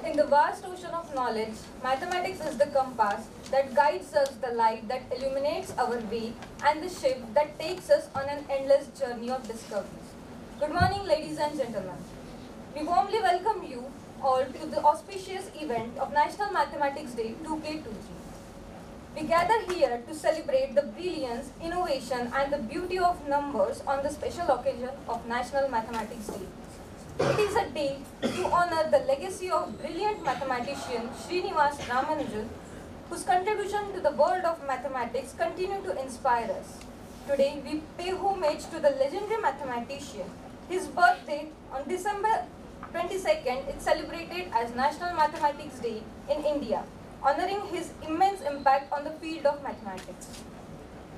In the vast ocean of knowledge, mathematics is the compass that guides us, the light that illuminates our way, and the ship that takes us on an endless journey of discoveries. Good morning, ladies and gentlemen. We warmly welcome you all to the auspicious event of National Mathematics Day 2K23. We gather here to celebrate the brilliance, innovation, and the beauty of numbers on the special occasion of National Mathematics Day. It is a day to honor the legacy of brilliant mathematician Srinivas Ramanujan, whose contribution to the world of mathematics continue to inspire us. Today, we pay homage to the legendary mathematician. His birthday on December 22nd is celebrated as National Mathematics Day in India, honoring his immense impact on the field of mathematics.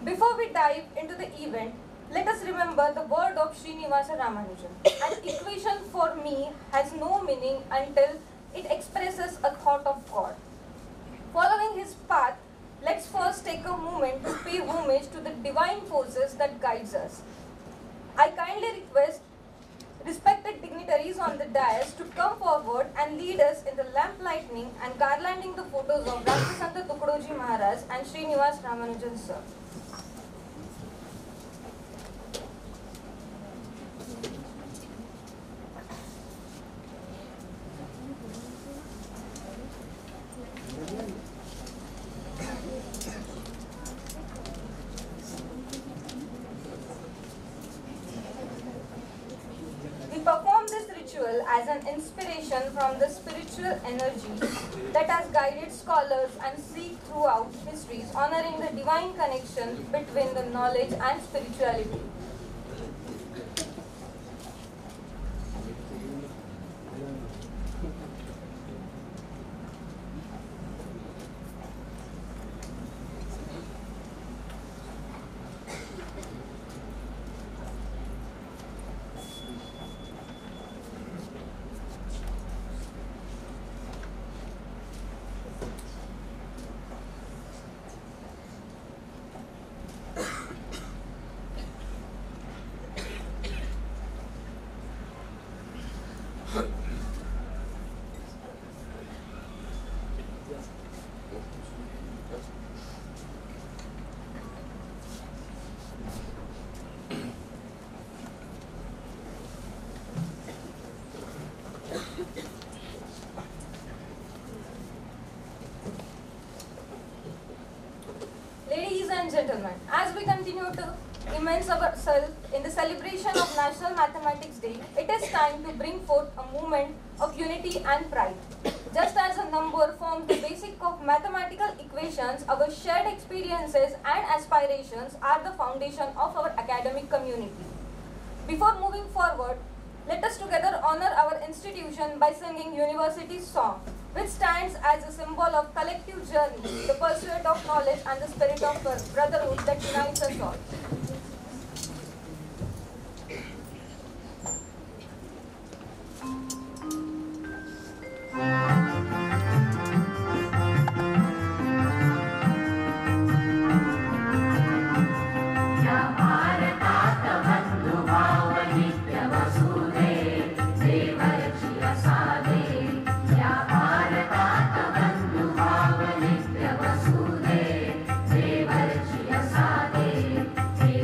Before we dive into the event, let us remember the word of Srinivasa Ramanujan. An equation for me has no meaning until it expresses a thought of God. Following his path, let's first take a moment to pay homage to the divine forces that guides us. I kindly request respected dignitaries on the dais to come forward and lead us in the lamp lighting and garlanding the photos of Rashtrasanta Tukdoji Maharaj and Srinivas Ramanujan sir. As an inspiration from the spiritual energy that has guided scholars and seek throughout histories, honoring the divine connection between the knowledge and spirituality. Ladies and gentlemen, as we continue to immerse ourselves in the celebration of National Mathematics Day, it is time to bring forth a movement of unity and pride. Just as a number forms the basic of mathematical equations, our shared experiences and aspirations are the foundation of our academic community. Before moving forward, let us together honor our institution by singing University's song, which stands as a symbol of collective journey, the pursuit of knowledge and the spirit of brotherhood that unites us all. Hey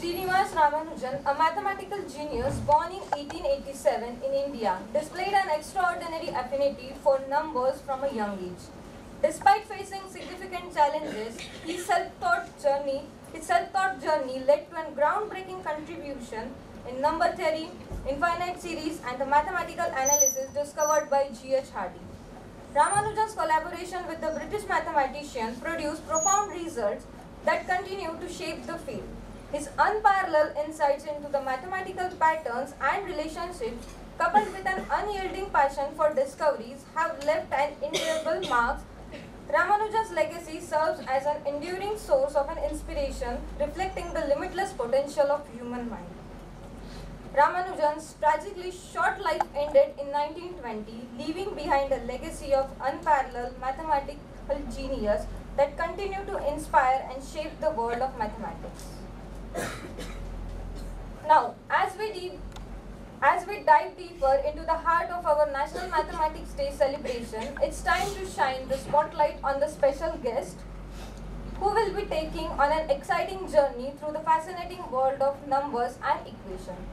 Srinivas Ramanujan, a mathematical genius born in 1887 in India, displayed an extraordinary affinity for numbers from a young age. Despite facing significant challenges, his self-taught journey led to a groundbreaking contribution in number theory, infinite series, and the mathematical analysis discovered by G.H. Hardy. Ramanujan's collaboration with the British mathematician produced profound results that continue to shape the field. His unparalleled insights into the mathematical patterns and relationships, coupled with an unyielding passion for discoveries, have left an indelible mark. Ramanujan's legacy serves as an enduring source of an inspiration, reflecting the limitless potential of human mind. Ramanujan's tragically short life ended in 1920, leaving behind a legacy of unparalleled mathematical genius that continue to inspire and shape the world of mathematics. Now, as we dive deeper into the heart of our National Mathematics Day celebration, it's time to shine the spotlight on the special guest who will be taking on an exciting journey through the fascinating world of numbers and equations.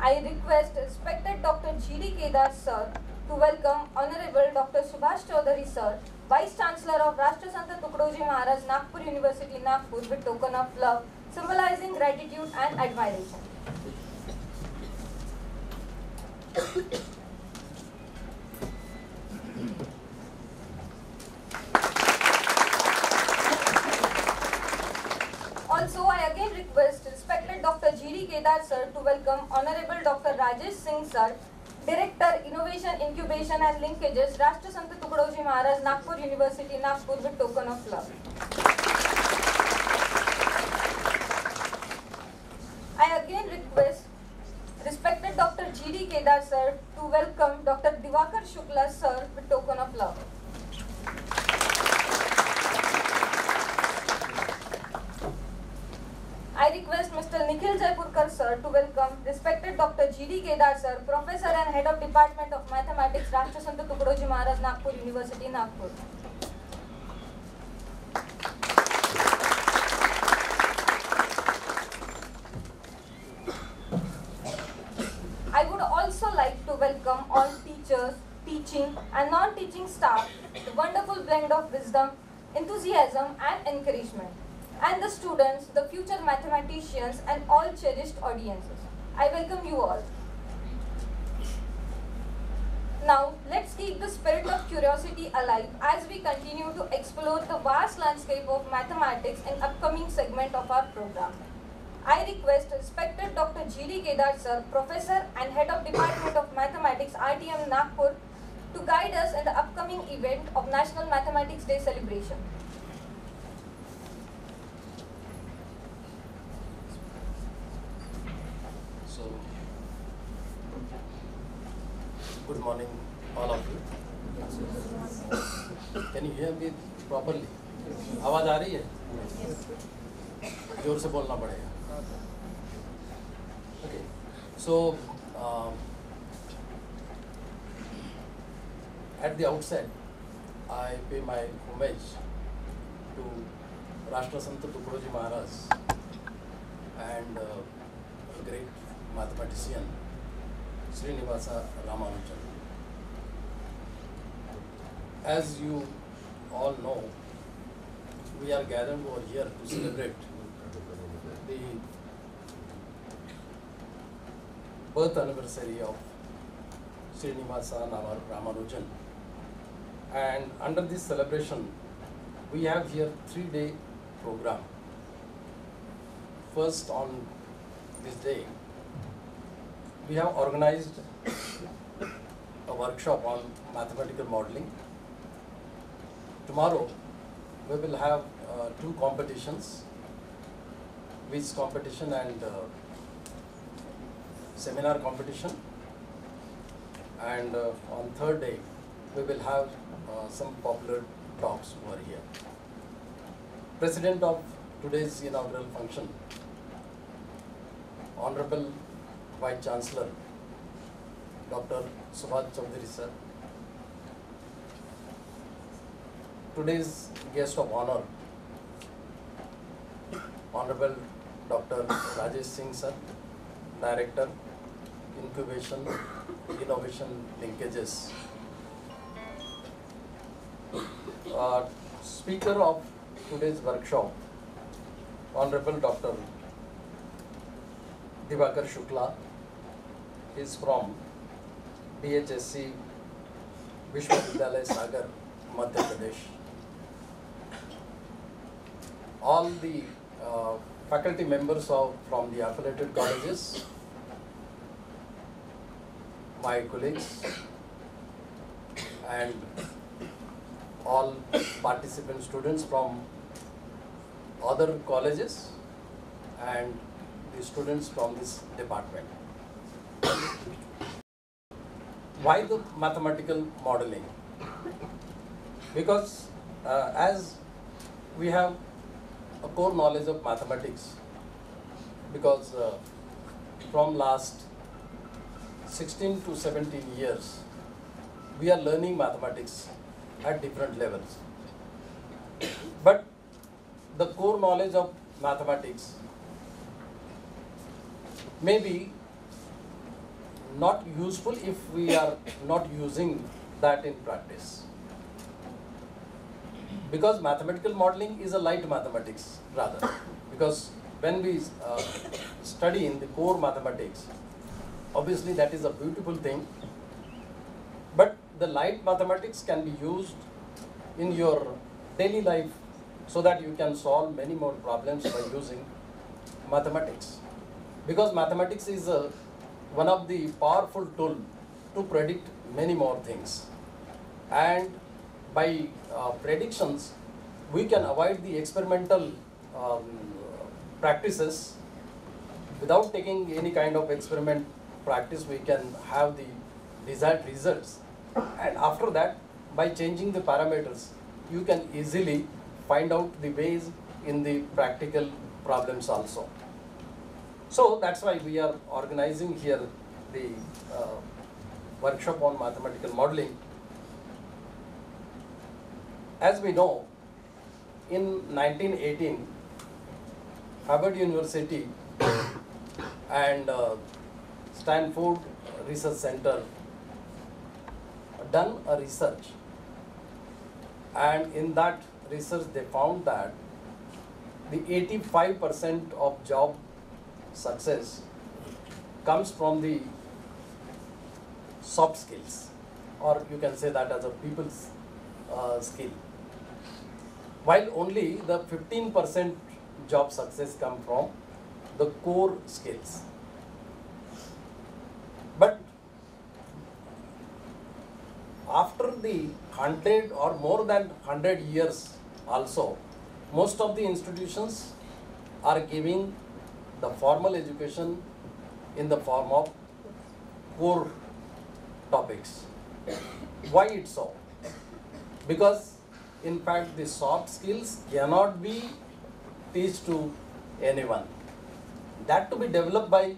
I request respected Dr. G.D. Kedar sir to welcome Honorable Dr. Subhash Chaudhary sir, Vice Chancellor of Rashtrasanta Tukdoji Maharaj, Nagpur University, Nagpur, with token of love, symbolizing gratitude and admiration. Also, I again request respected Dr. G.D. Kedar sir to welcome Honorable Dr. Rajesh Singh sir, Director, Innovation, Incubation and Linkages, Rashtrasanta Tukdoji Maharaj, Nagpur University, Nagpur, with token of love. I again request respected Dr. G.D. Kedar sir to welcome Dr. Divakar Shukla sir with token of love. I request Mr. Nikhil Jaipurkar sir to welcome respected Dr. G.D. Kedar sir, Professor and Head of Department of Mathematics, Rashtrasanta Tukdoji Maharaj, Nagpur University, Nagpur. I would also like to welcome all teachers, teaching and non-teaching staff, the wonderful blend of wisdom, enthusiasm and encouragement, and the students, the future mathematicians and all cherished audiences. I welcome you all. Now, let's keep the spirit of curiosity alive as we continue to explore the vast landscape of mathematics in upcoming segment of our program. I request respected Dr. G.D. Kedar sir, Professor and Head of Department of Mathematics, RTM Nagpur, to guide us in the upcoming event of National Mathematics Day celebration. So, good morning all of you. Can you hear me properly? आवाज आ रही है? जोर से बोलना पड़ेगा. Okay. So, at the outset, I pay my homage to Rashtrasanta Tukdoji Maharaj and a great mathematician, Srinivas Ramanujan. As you all know, we are gathered over here to celebrate the birth anniversary of Srinivas Ramanujan. And under this celebration, we have here 3-day program. First, on this day, we have organized a workshop on mathematical modeling. Tomorrow, we will have 2 competitions, quiz competition and seminar competition. And on 3rd day, we will have some popular talks over here. President of today's inaugural function, Honorable Vice Chancellor, Dr. Subhash Chaudhary sir. Today's guest of honor, Honorable Dr. Rajesh Singh sir, Director, Incubation, Innovation Linkages. Speaker of today's workshop, Honorable Dr. Divakar Shukla, is from DHSC Vishwavidyalaya Sagar, Madhya Pradesh. All the faculty members from the affiliated colleges, my colleagues, and all participant students from other colleges and the students from this department. Why the mathematical modeling? Because as we have a core knowledge of mathematics, because from last 16 to 17 years, we are learning mathematics at different levels. But the core knowledge of mathematics may be not useful if we are not using that in practice. Because mathematical modeling is a light mathematics rather. Because when we study in the core mathematics, obviously that is a beautiful thing. But the light mathematics can be used in your daily life so that you can solve many more problems by using mathematics. Because mathematics is one of the powerful tools to predict many more things. And by predictions, we can avoid the experimental practices. Without taking any kind of experiment practice, we can have the desired results. And after that, by changing the parameters, you can easily find out the ways in the practical problems also. So that's why we are organizing here the workshop on mathematical modeling. As we know, in 1918, Harvard University and Stanford Research Center done a research, and in that research they found that the 85% of job success comes from the soft skills, or you can say that as a people's skill, while only the 15% job success come from the core skills. But after the 100 or more than 100 years also, most of the institutions are giving the formal education in the form of core topics. Why it's so? Because in fact the soft skills cannot be taught to anyone. That to be developed by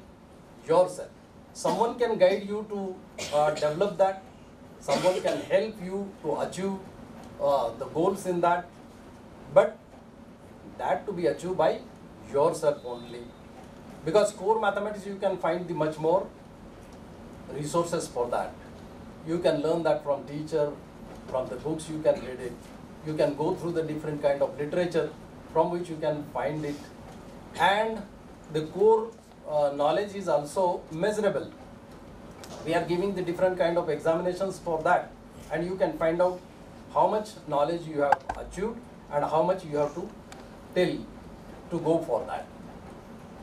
yourself. Someone can guide you to develop that. Someone can help you to achieve the goals in that. But that to be achieved by yourself only. Because core mathematics you can find the much more resources for that. You can learn that from teacher, from the books you can read it. You can go through the different kind of literature from which you can find it. And the core knowledge is also measurable. We are giving the different kind of examinations for that, and you can find out how much knowledge you have achieved and how much you have to tell to go for that.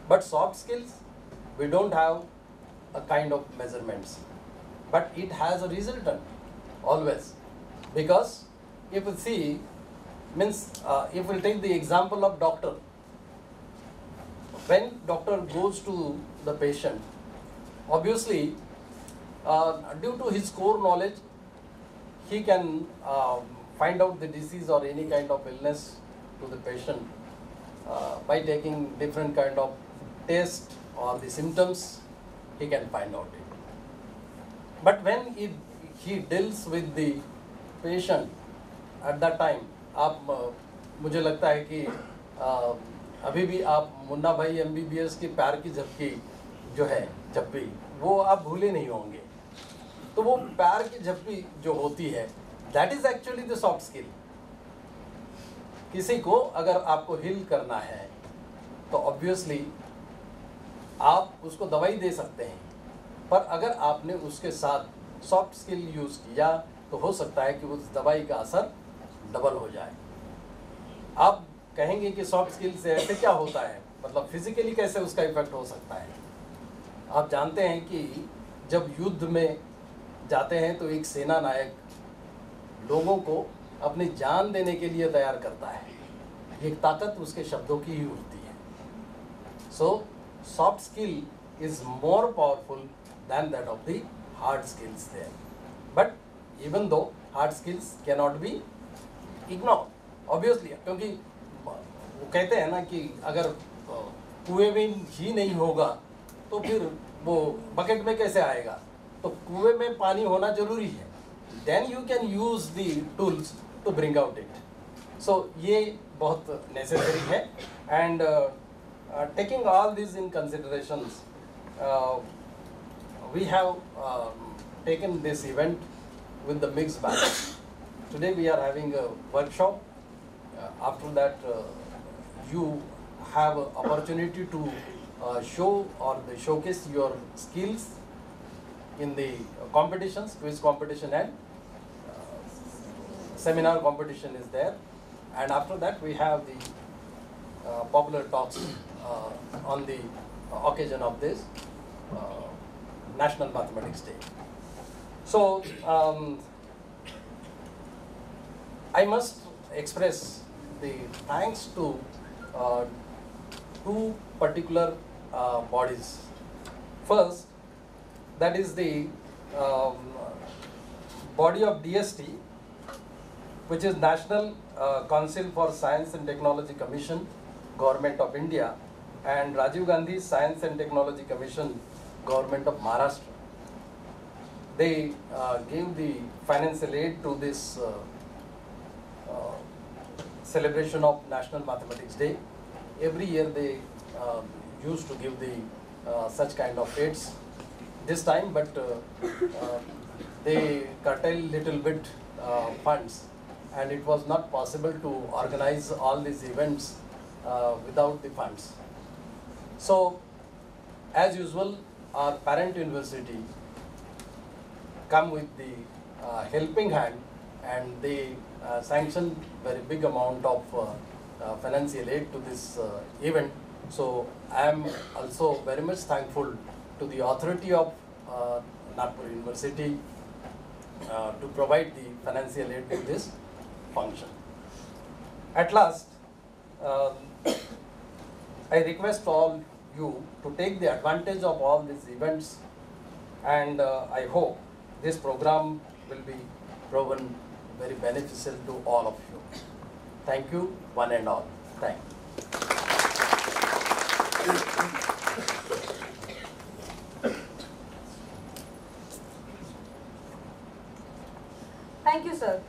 But soft skills, we don't have a kind of measurements, but it has a resultant always. Because if you see, if we take the example of doctor, when doctor goes to the patient, obviously due to his core knowledge, he can find out the disease or any kind of illness to the patient by taking different kind of test or the symptoms, he can find out it. But when he deals with the patient at that time, मुझे लगता है कि अभी भी आप मुन्ना भाई MBBS की प्यार की झपकी जो है झप्पी, वो आप भूले नहीं होंगे। तो वो प्यार की झप्पी जो होती है, that is actually the soft skill. किसी को अगर आपको हील करना है तो ऑब्वियसली आप उसको दवाई दे सकते हैं, पर अगर आपने उसके साथ सॉफ्ट स्किल यूज किया तो हो सकता है कि उस दवाई का असर डबल हो जाए। आप कहेंगे कि सॉफ्ट स्किल से ऐसे क्या होता है, मतलब फिजिकली कैसे उसका इफेक्ट हो सकता है। आप जानते हैं कि जब युद्ध में जाते हैं तो एक सेना नायक लोगों को अपनी जान देने के लिए तैयार करता है। ये ताकत उसके शब्दों की ही होती है। So soft skill is more powerful than that of the hard skills there. But even though hard skills cannot be ignored, obviously, क्योंकि वो कहते हैं ना कि अगर कुएं में ही नहीं होगा तो फिर वो बकेट में कैसे आएगा, तो कुएं में पानी होना जरूरी है। Then you can use the tools to bring out it. So ये बहुत necessary है, and taking all these in considerations, we have taken this event with the mixed bag. Today we are having a workshop. After that, you have an opportunity to show or showcase your skills in the competitions, quiz competition and seminar competition is there. And after that we have the popular talks on the occasion of this National Mathematics Day. So I must express the thanks to two particular bodies. First, that is the body of DST, which is National Council for Science and Technology Commission, Government of India, and Rajiv Gandhi Science and Technology Commission, Government of Maharashtra. They gave the financial aid to this celebration of National Mathematics Day. Every year they used to give the such kind of aids this time, but they curtailed little bit funds, and it was not possible to organize all these events without the funds. So, as usual, our parent university come with the helping hand, and they sanctioned very big amount of financial aid to this event. So I am also very much thankful to the authority of Nagpur University to provide the financial aid to this function. At last, I request all you to take the advantage of all these events, and I hope this program will be proven very beneficial to all of you. Thank you, one and all. Thank you. Thank you, sir.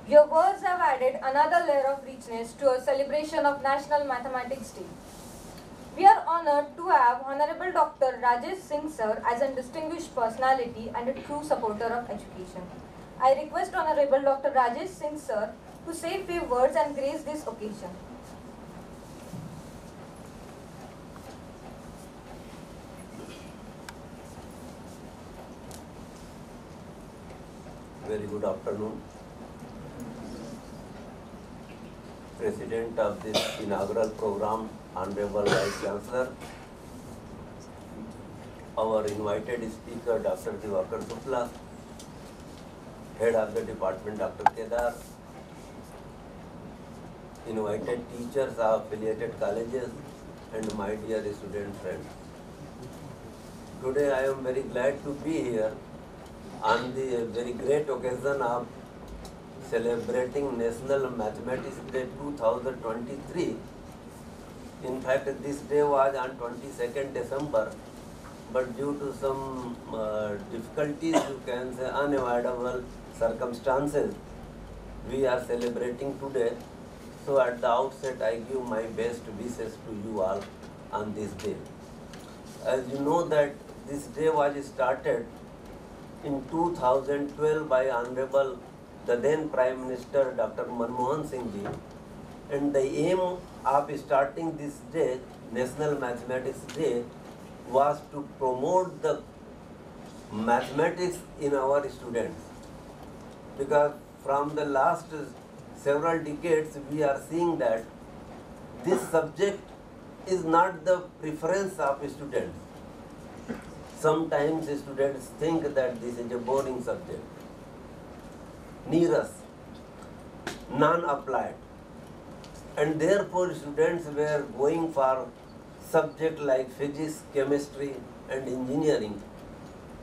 Your words have added another layer of richness to a celebration of National Mathematics Day. We are honored to have Honorable Dr. Rajesh Singh sir as a distinguished personality and a true supporter of education. I request Honorable Dr. Rajesh Singh sir to say a few words and grace this occasion. Very good afternoon. President of this inaugural program, Honorable Vice Chancellor, our invited speaker, Dr. Diwakar Shukla, Head of the Department, Dr. Kedar, invited teachers of affiliated colleges, and my dear student friends. Today I am very glad to be here on the very great occasion of celebrating National Mathematics Day 2023. In fact, this day was on 22nd December, but due to some difficulties, you can say unavoidable circumstances, we are celebrating today. So at the outset, I give my best wishes to you all on this day. As you know that this day was started in 2012 by Honorable the then Prime Minister Dr. Manmohan Singh ji, and the aim of starting this day, National Mathematics Day, was to promote the mathematics in our students. Because from the last several decades we are seeing that this subject is not the preference of students. Sometimes students think that this is a boring subject, nearest, non-applied, and therefore students were going for subjects like physics, chemistry and engineering.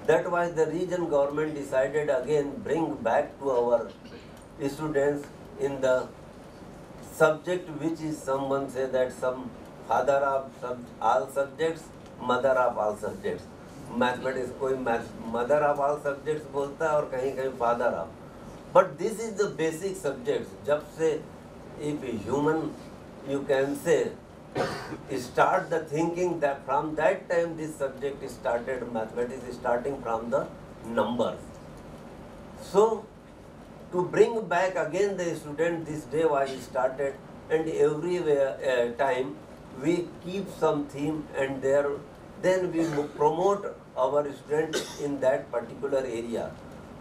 That was the reason government decided again bring back to our students in the subject which is, someone say that some father of all subjects, mother of all subjects. Mathematics कोई mother of all subjects बोलता है और कहीं कहीं father of. But this is the basic subjects. जब से if a human, you can say, start the thinking, that from that time this subject started, mathematics starting from the numbers. So to bring back again the student, this day was started, and everywhere time we keep some theme, and then we promote our students in that particular area.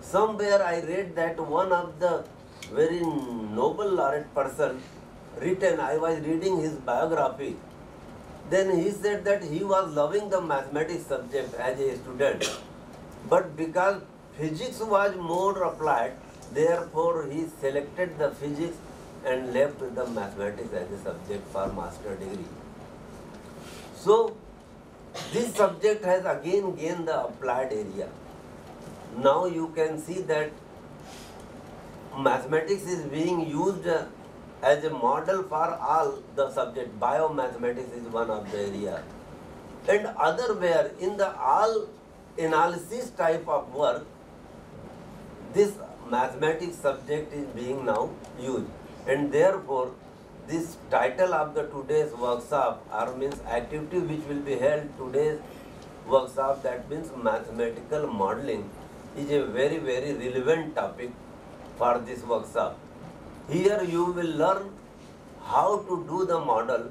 Somewhere I read that one of the very noble laureate person written, I was reading his biography, then he said that he was loving the mathematics subject as a student, but because physics was more applied, therefore he selected the physics and left the mathematics as a subject for master degree. So this subject has again gained the applied area. Now you can see that mathematics is being used as a model for all the subject. Biomathematics is one of the area. And other where in the all analysis type of work, this mathematics subject is being now used. And therefore, this title of the today's workshop, or means activity which will be held today's workshop, that means mathematical modeling, is a very, very relevant topic for this workshop. Here you will learn how to do the model,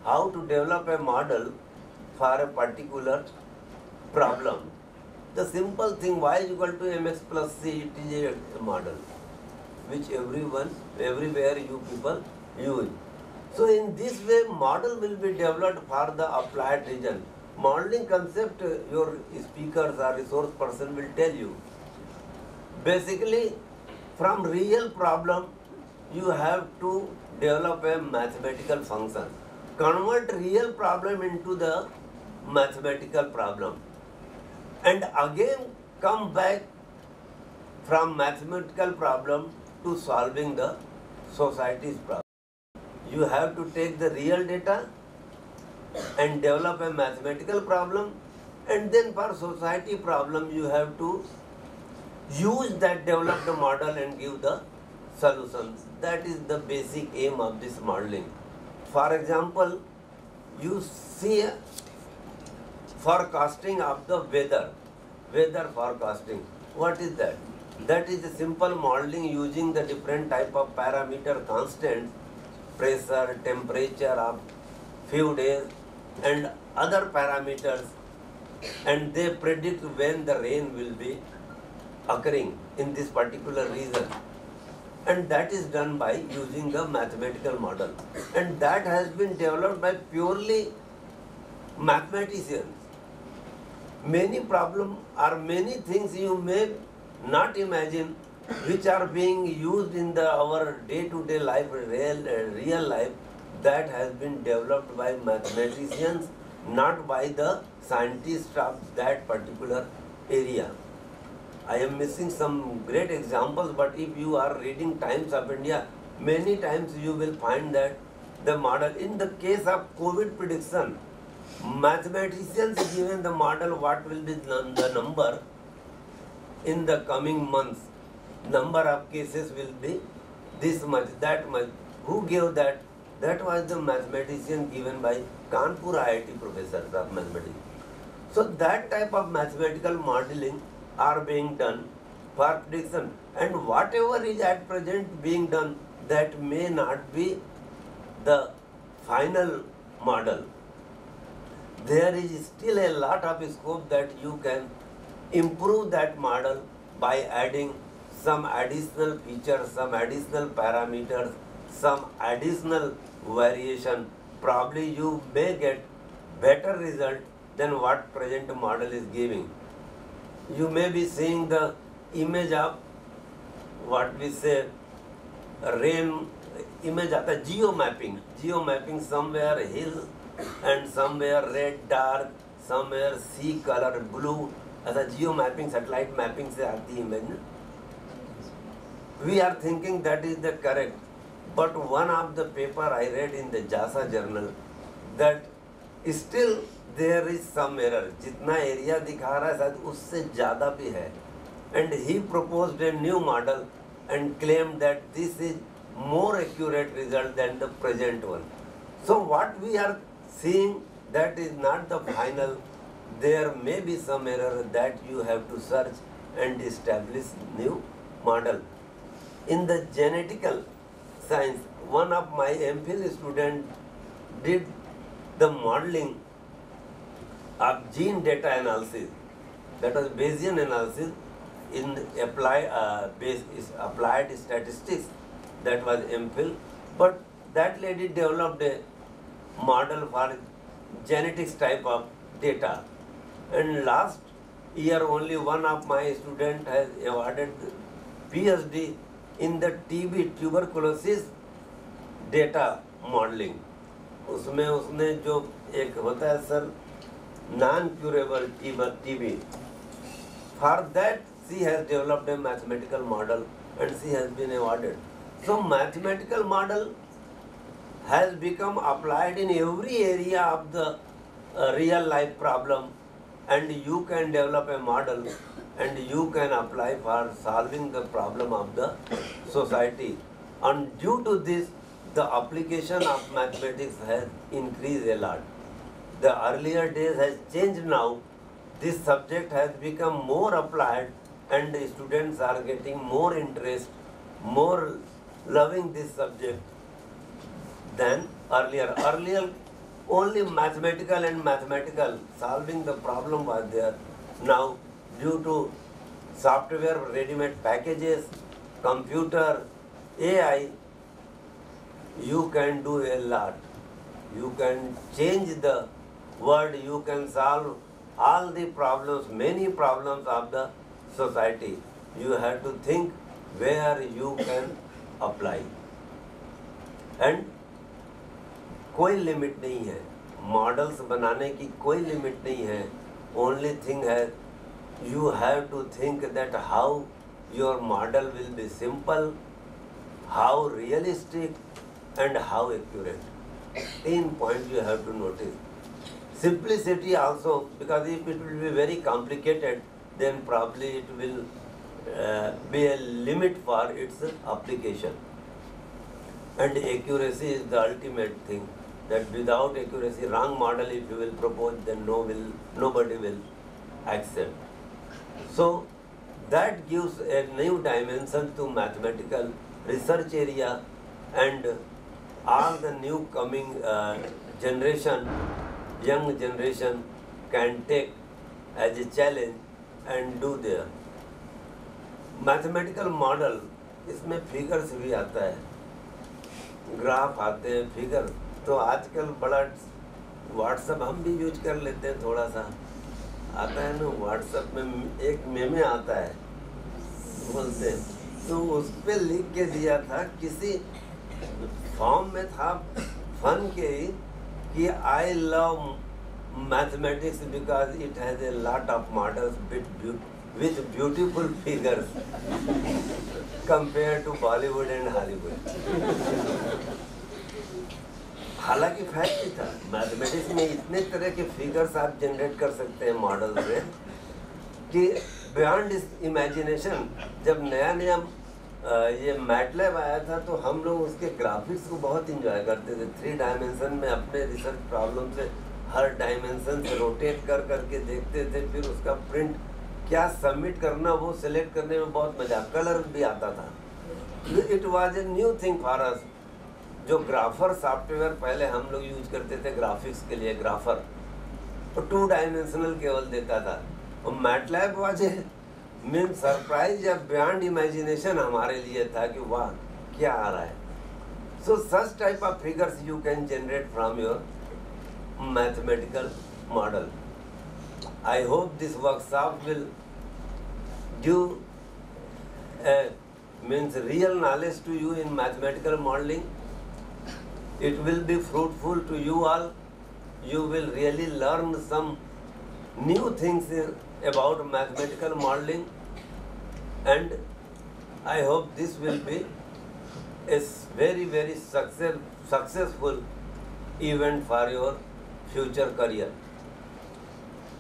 how to develop a model for a particular problem. The simple thing, y is equal to mx plus c, it is a model which everywhere you people use. So in this way, model will be developed for the applied region. Modeling concept, your speakers or resource person will tell you. Basically, from real problem, you have to develop a mathematical function. Convert real problem into the mathematical problem. And again come back from mathematical problem to solving the society's problem. You have to take the real data and develop a mathematical problem, and then for society problem you have to use that developed model and give the solutions. That is the basic aim of this modeling. For example, you see forecasting of the weather forecasting. What is that? That is a simple modeling using the different type of parameter constants, pressure, temperature of few days and other parameters, and they predict when the rain will be occurring in this particular region. And that is done by using the mathematical model. And that has been developed by purely mathematicians. Many problems or many things you may not imagine which are being used in our day-to-day life, real life, that has been developed by mathematicians, not by the scientists of that particular area. I am missing some great examples, but if you are reading Times of India, many times you will find that the model, in the case of COVID prediction, mathematicians given the model what will be the number in the coming months. Number of cases will be this much, that much. Who gave that? That was the mathematician given by Kanpur IIT professors of mathematics. So that type of mathematical modeling are being done for prediction, and whatever is at present being done, that may not be the final model. There is still a lot of scope that you can improve that model by adding some additional features, some additional parameters, some additional variation. Probably you may get better result than what present model is giving. You may be seeing the image of what we say rain image आता है geo mapping somewhere hill and somewhere red dark, somewhere sea color blue, ऐसा geo mapping satellite mapping से आती है image. We are thinking that is the correct, but one of the paper I read in the JASA journal that still there is some error. जितना area दिखा रहा है शायद उससे ज़्यादा भी है, and he proposed a new model and claimed that this is more accurate result than the present one. So what we are seeing, that is not the final. There may be some error that you have to search and establish new model. In the genetical science, one of my MPhil student did the modeling of gene data analysis, that was Bayesian analysis in applied statistics, that was MPhil. But that lady developed a model for genetics type of data. And last year only one of my students has awarded PhD in the TB tuberculosis data modeling. उसमें उसने जो एक होता है sir non-curable TB, for that she has developed a mathematical model and she has been awarded. So mathematical model has become applied in every area of the real life problem, and you can develop a model and you can apply for solving the problem of the society. And due to this, the application of mathematics has increased a lot. The earlier days has changed now. This subject has become more applied and the students are getting more interest, more loving this subject than earlier. Earlier only mathematical solving the problem was there. Now due to software ready-made packages, computer, AI, you can do a lot. You can change the world, you can solve all the problems, many problems of the society. You have to think where you can apply. And कोई limit नहीं है, models बनाने की कोई limit नहीं है. Only thing है you have to think that how your model will be simple, how realistic and how accurate. In point you have to notice. Simplicity also, because if it will be very complicated, then probably it will be a limit for its application. And accuracy is the ultimate thing. That without accuracy, wrong model if you will propose, then nobody will accept. So that gives a new dimension to mathematical research area, and all the new coming young generation can take as a challenge and do their mathematical model. इसमें figures भी आता है, graph आते हैं, figure. तो आजकल बड़ा WhatsApp हम भी यूज कर लेते हैं, थोड़ा सा आता है ना. व्हाट्सएप में एक मेमे आता है बोलते हैं, तो उस पर लिख के दिया था, किसी फॉर्म में था फन के ही, कि I love mathematics because it has a lot of models with beautiful figures compared to Bollywood and Hollywood. हालांकि फैक्ट ही था, मैथमेटिक्स में इतने तरह के फिगर्स आप जनरेट कर सकते हैं मॉडल से कि बियॉन्ड इमेजिनेशन. जब नया ये मैटलैब आया था तो हम लोग उसके ग्राफिक्स को बहुत इंजॉय करते थे। 3 डायमेंशन में अपने रिसर्च प्रॉब्लम से हर डायमेंशन से रोटेट कर करके देखते थे, फिर उसका प्रिंट क्या सबमिट करना वो सिलेक्ट करने में बहुत मजा, कलर भी आता था। It was a new thing for us. जो ग्राफर सॉफ्टवेयर पहले हम लोग यूज करते थे ग्राफिक्स के लिए, ग्राफर तो 2 डायमेंशनल केवल देता था, और MATLAB was a mean surprise या बियॉन्ड इमेजिनेशन हमारे लिए था कि वाह क्या आ रहा है। So such type of figures you can generate from your mathematical model. I hope this workshop will give means real knowledge to you in mathematical modeling. It will be fruitful to you all. You will really learn some new things about mathematical modeling, and I hope this will be a very successful event for your future career.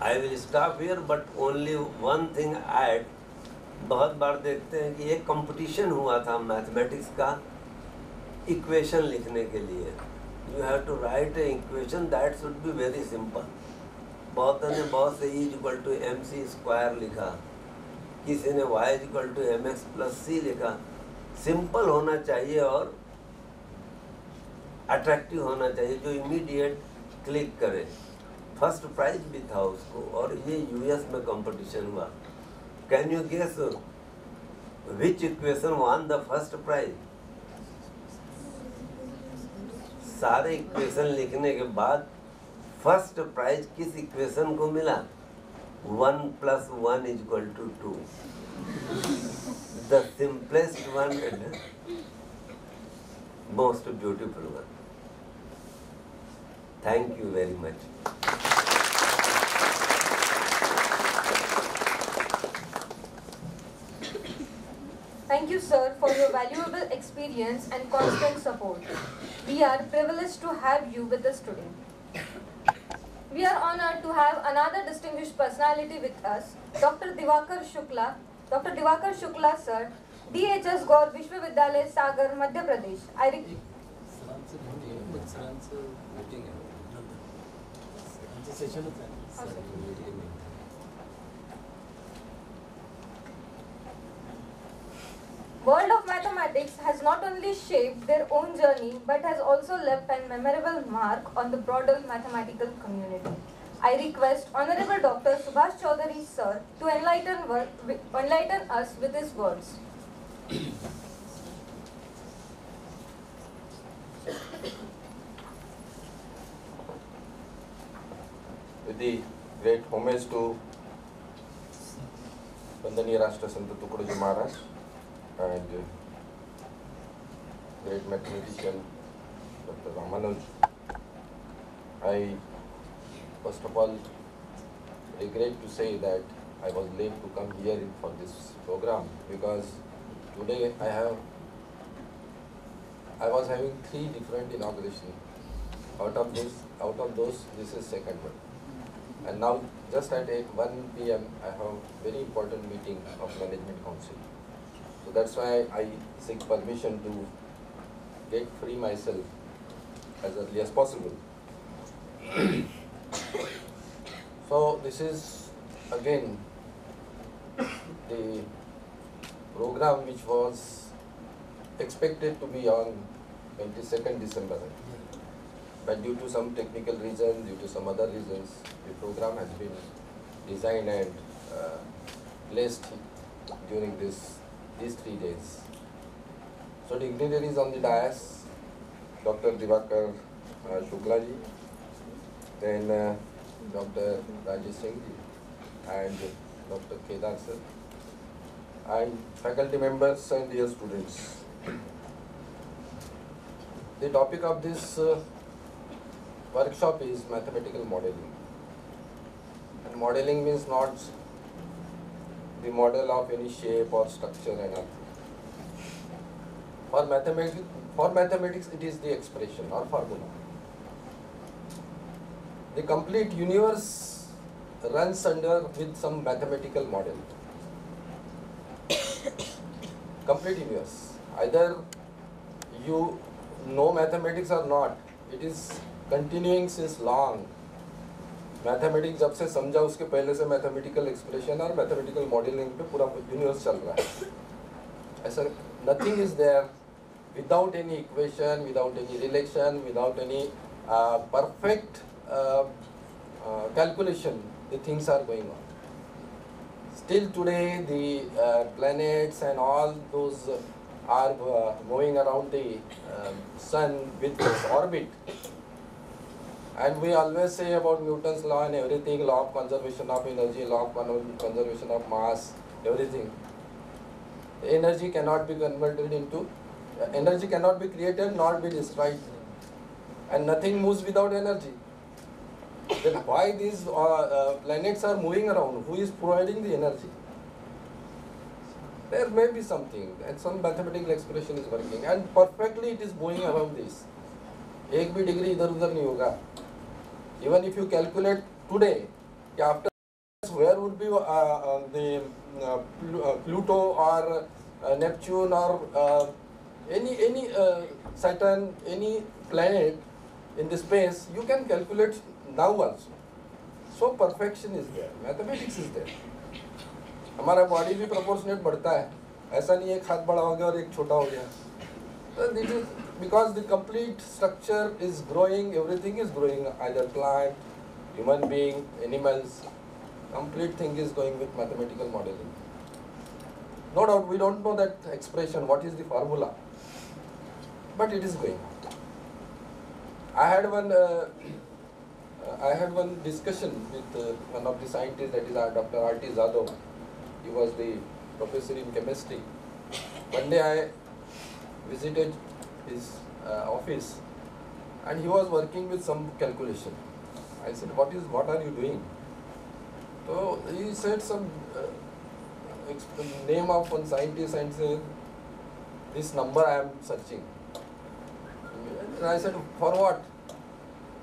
I will stop here, but only one thing add. बहुत बार देखते हैं कि एक competition हुआ था mathematics का equation लिखने के लिए। You have to write a equation that should be very simple. बहुतों ने बहुत से E=mc² लिखा, किसी ने Y=mx+c लिखा। सिंपल होना चाहिए और अट्रैक्टिव होना चाहिए, जो इमीडिएट क्लिक करे। फर्स्ट प्राइज भी था उसको, और ये यूएस में कंपटीशन हुआ। Can you guess which equation won the first prize? सारे इक्वेशन लिखने के बाद फर्स्ट प्राइज किस इक्वेशन को मिला? 1 + 1 = 2। The simplest one and most beautiful one. Thank you very much. Thank you, sir, for your valuable experience and constant support. We are privileged to have you with us today. We are honored to have another distinguished personality with us, Dr. Diwakar Shukla. Dr. Diwakar Shukla, sir, DHS Gaur Vishwavidyalay, Sagar, Madhya Pradesh. World of mathematics has not only shaped their own journey but has also left a memorable mark on the broader mathematical community. I request Honorable Dr. Subhash Chaudhary, sir, to enlighten us with his words. With the great homage to Vandaniya Rashtra Sant Tukadoji Maharaj and great mathematician Dr. Ramanuj, I first of all regret to say that I was late to come here for this program, because today I was having 3 different inaugurations. Out of those, this is second one. And now just at 1 p.m. I have very important meeting of Management Council. So that's why I seek permission to get free myself as early as possible. So this is again the program which was expected to be on 22nd December. But due to some technical reasons, due to some other reasons, the program has been designed and placed during these 3 days. So dignitaries on the dais, Dr. Diwakar Shukla ji, then Dr. Rajesh Singh ji, and Dr. Kedar sir, and faculty members and dear students. The topic of this workshop is mathematical modeling. And modeling means not the model of any shape or structure and all. For mathematics, it is the expression or formula. The complete universe runs under with some mathematical model. complete universe. Either you know mathematics or not, it is continuing since long. Mathematics जब से समझा उसके पहले से mathematical expression और mathematical modelling पे पूरा universe चल रहा है. ऐसा nothing is there without any equation, without any relation, without any perfect calculation. The things are going on. Still today the planets and all those are moving around the sun with its orbit. And we always say about Newton's law and everything, law of conservation of energy, law of conservation of mass, everything. Energy cannot be converted into, energy cannot be created nor be destroyed. And nothing moves without energy. Then why these planets are moving around? Who is providing the energy? There may be something, and some mathematical expression is working, and perfectly it is moving around this. एक भी degree इधर उधर नहीं होगा. Even if you calculate today, after where would be the Pluto or Neptune or any Saturn, any planet in the space, you can calculate now also. So perfection is there, mathematics is there. हमारा body भी proportionate बढ़ता है, ऐसा नहीं एक हाथ बड़ा हो गया और एक छोटा हो गया. This is because the complete structure is growing, everything is growing, either plant, human being, animals, complete thing is going with mathematical modeling. No doubt we don't know that expression, what is the formula, but it is going on. I had one discussion with one of the scientists, that is Dr. R.T. Zadov. He was the professor in chemistry. One day I visited his office and he was working with some calculation. I said, what are you doing? So he said some name of one scientist and said, this number I am searching. And I said, for what?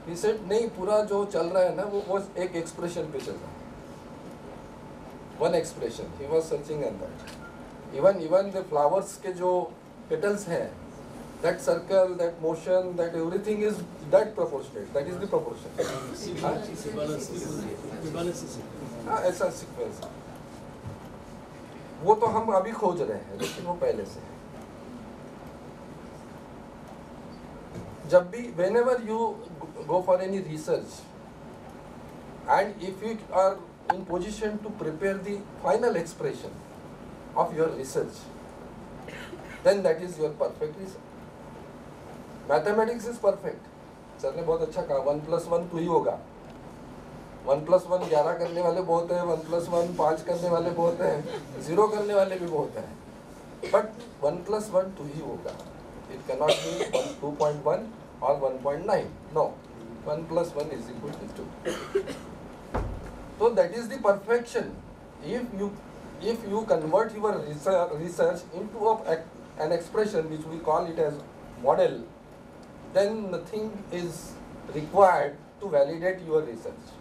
He said, नहीं, पूरा जो चल रहा है ना वो एक expression पे चल रहा है. One expression. He was searching on that. Even the flowers के जो petals हैं, that circle, that motion, that everything is that proportionate. That is the proportion. हाँ, ऐसा sequence. वो तो हम अभी खोज रहे हैं, लेकिन वो पहले से है. जब भी whenever you go for any research, and if you are in position to prepare the final expression of your research, then that is your perfect research. Mathematics is perfect. Sir ने बहुत अच्छा कहा, 1+1 2 ही होगा. 1+1 11 करने वाले बहुत हैं, 1+1 5 करने वाले बहुत हैं, 0 करने वाले भी बहुत हैं. But 1+1 2 ही होगा. It cannot be 2.1 or 1.9. No, 1+1 is equal to 2. So that is the perfection. If you convert your research into an expression which we call it as model, then nothing is required to validate your research.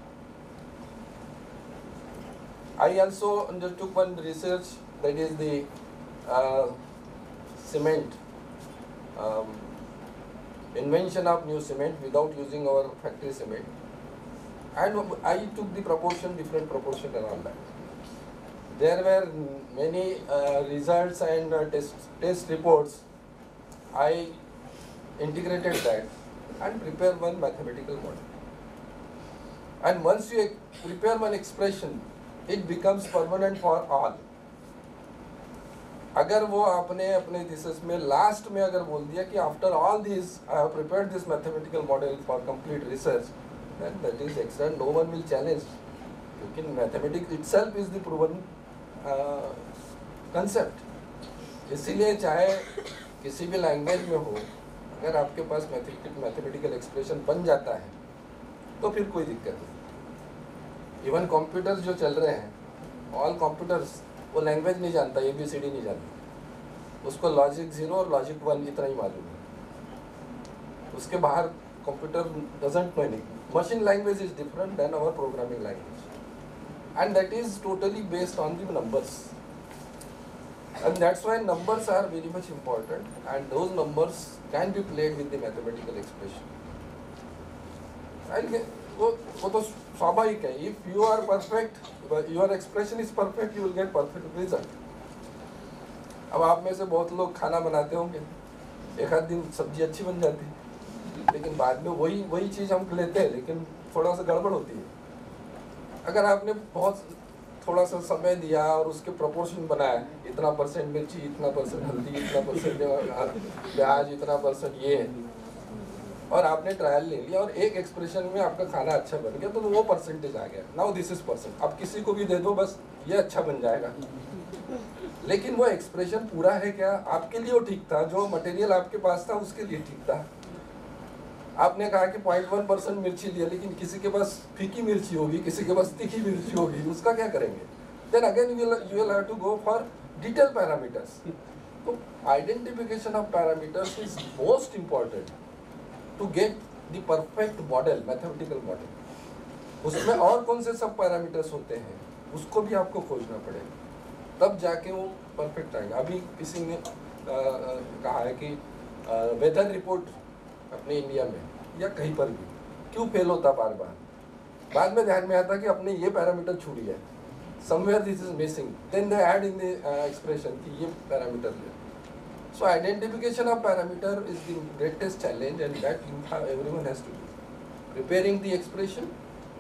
I also undertook one research, that is the cement, invention of new cement without using our factory cement. And I took the different proportion and all that. There were many results and test reports. I integrated that and prepared one mathematical model. And once you prepare one expression, it becomes permanent for all. अगर वो आपने अपने thesis में last में अगर बोल दिया कि after all this I have prepared this mathematical model for complete research, then that is excellent. No one will challenge. लेकिन mathematics itself is the proven concept. इसीलिए चाहे किसी भी language में हो, अगर आपके पास mathematical expression बन जाता है, तो फिर कोई दिक्कत नहीं. Even computers जो चल रहे हैं, all computers वो लैंग्वेज नहीं जानता, ABCD नहीं जानता, उसको लॉजिक 0 और लॉजिक 1 इतना ही मालूम है. उसके बाहर computer doesn't know anything. Machine language is different than our programming language, and that is totally based on the numbers. And that's why numbers are very much important, and those numbers can be played with the mathematical expression. And वो तो स्वाभाविक है. If you are perfect, your expression is perfect, you will get perfect result. अब आप में से बहुत लोग खाना बनाते होंगे, एक आध दिन सब्जी अच्छी बन जाती है, लेकिन बाद में वही चीज़ हम लेते हैं, लेकिन थोड़ा सा गड़बड़ होती है. अगर आपने बहुत थोड़ा सा समय दिया और उसके प्रोपोर्शन बनाया, इतना परसेंट मिर्ची, इतना परसेंट हल्दी, इतना परसेंट प्याज, इतना परसेंट ये, और आपने ट्रायल ले लिया और एक एक्सप्रेशन में आपका खाना अच्छा बन गया, तो वो परसेंटेज आ गया. Now this is percent. अब किसी को भी दे दो, बस ये अच्छा बन जाएगा, लेकिन वो एक्सप्रेशन पूरा है क्या? आपके लिए वो ठीक था, जो मटेरियल आपके पास था उसके लिए ठीक था. आपने कहा कि 0.1% मिर्ची लिया, लेकिन किसी के पास फीकी मिर्ची होगी, किसी के पास तीखी मिर्ची होगी, उसका क्या करेंगे? Then again you will have to go for detail parameters. तो identification of parameters is most important to get the perfect model, mathematical model. उसमें और कौन से सब पैरामीटर्स होते हैं, उसको भी आपको खोजना पड़ेगा, तब जाके वो परफेक्ट आएगा. अभी किसी ने कहा है कि वेदर रिपोर्ट अपने इंडिया में या कहीं पर भी क्यों फेल होता बार बार. बाद में ध्यान में आता कि अपने ये पैरामीटर छूट गया, somewhere this is missing, then they add in the expression कि ये पैरामीटर ले. So identification of parameter is the greatest challenge, and that everyone has to do. Preparing the expression,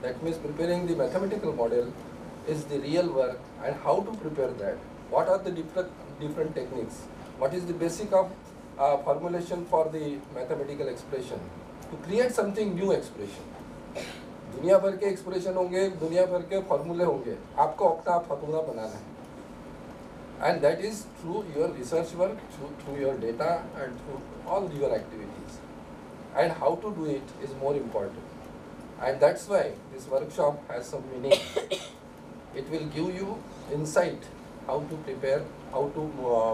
that means preparing the mathematical model is the real work, and how to prepare that, what are the different techniques, what is the basic of formulation for the mathematical expression to create something new expression. दुनिया भर के expression होंगे, दुनिया भर के फॉर्मूले होंगे, आपको अपना फॉर्मूला बनाना है, and that is through your research work, through your data, and through all your activities, and how to do it is more important, and that's why this workshop has some meaning. It will give you insight how to prepare, how to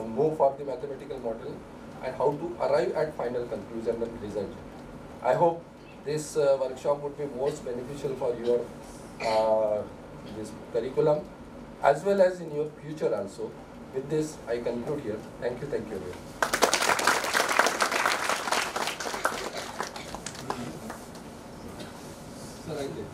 move for the mathematical model, and how to arrive at final conclusion and result. I hope this workshop would be most beneficial for your this curriculum as well as in your future also. With this, I conclude here. Thank you very much. Sir, I get you.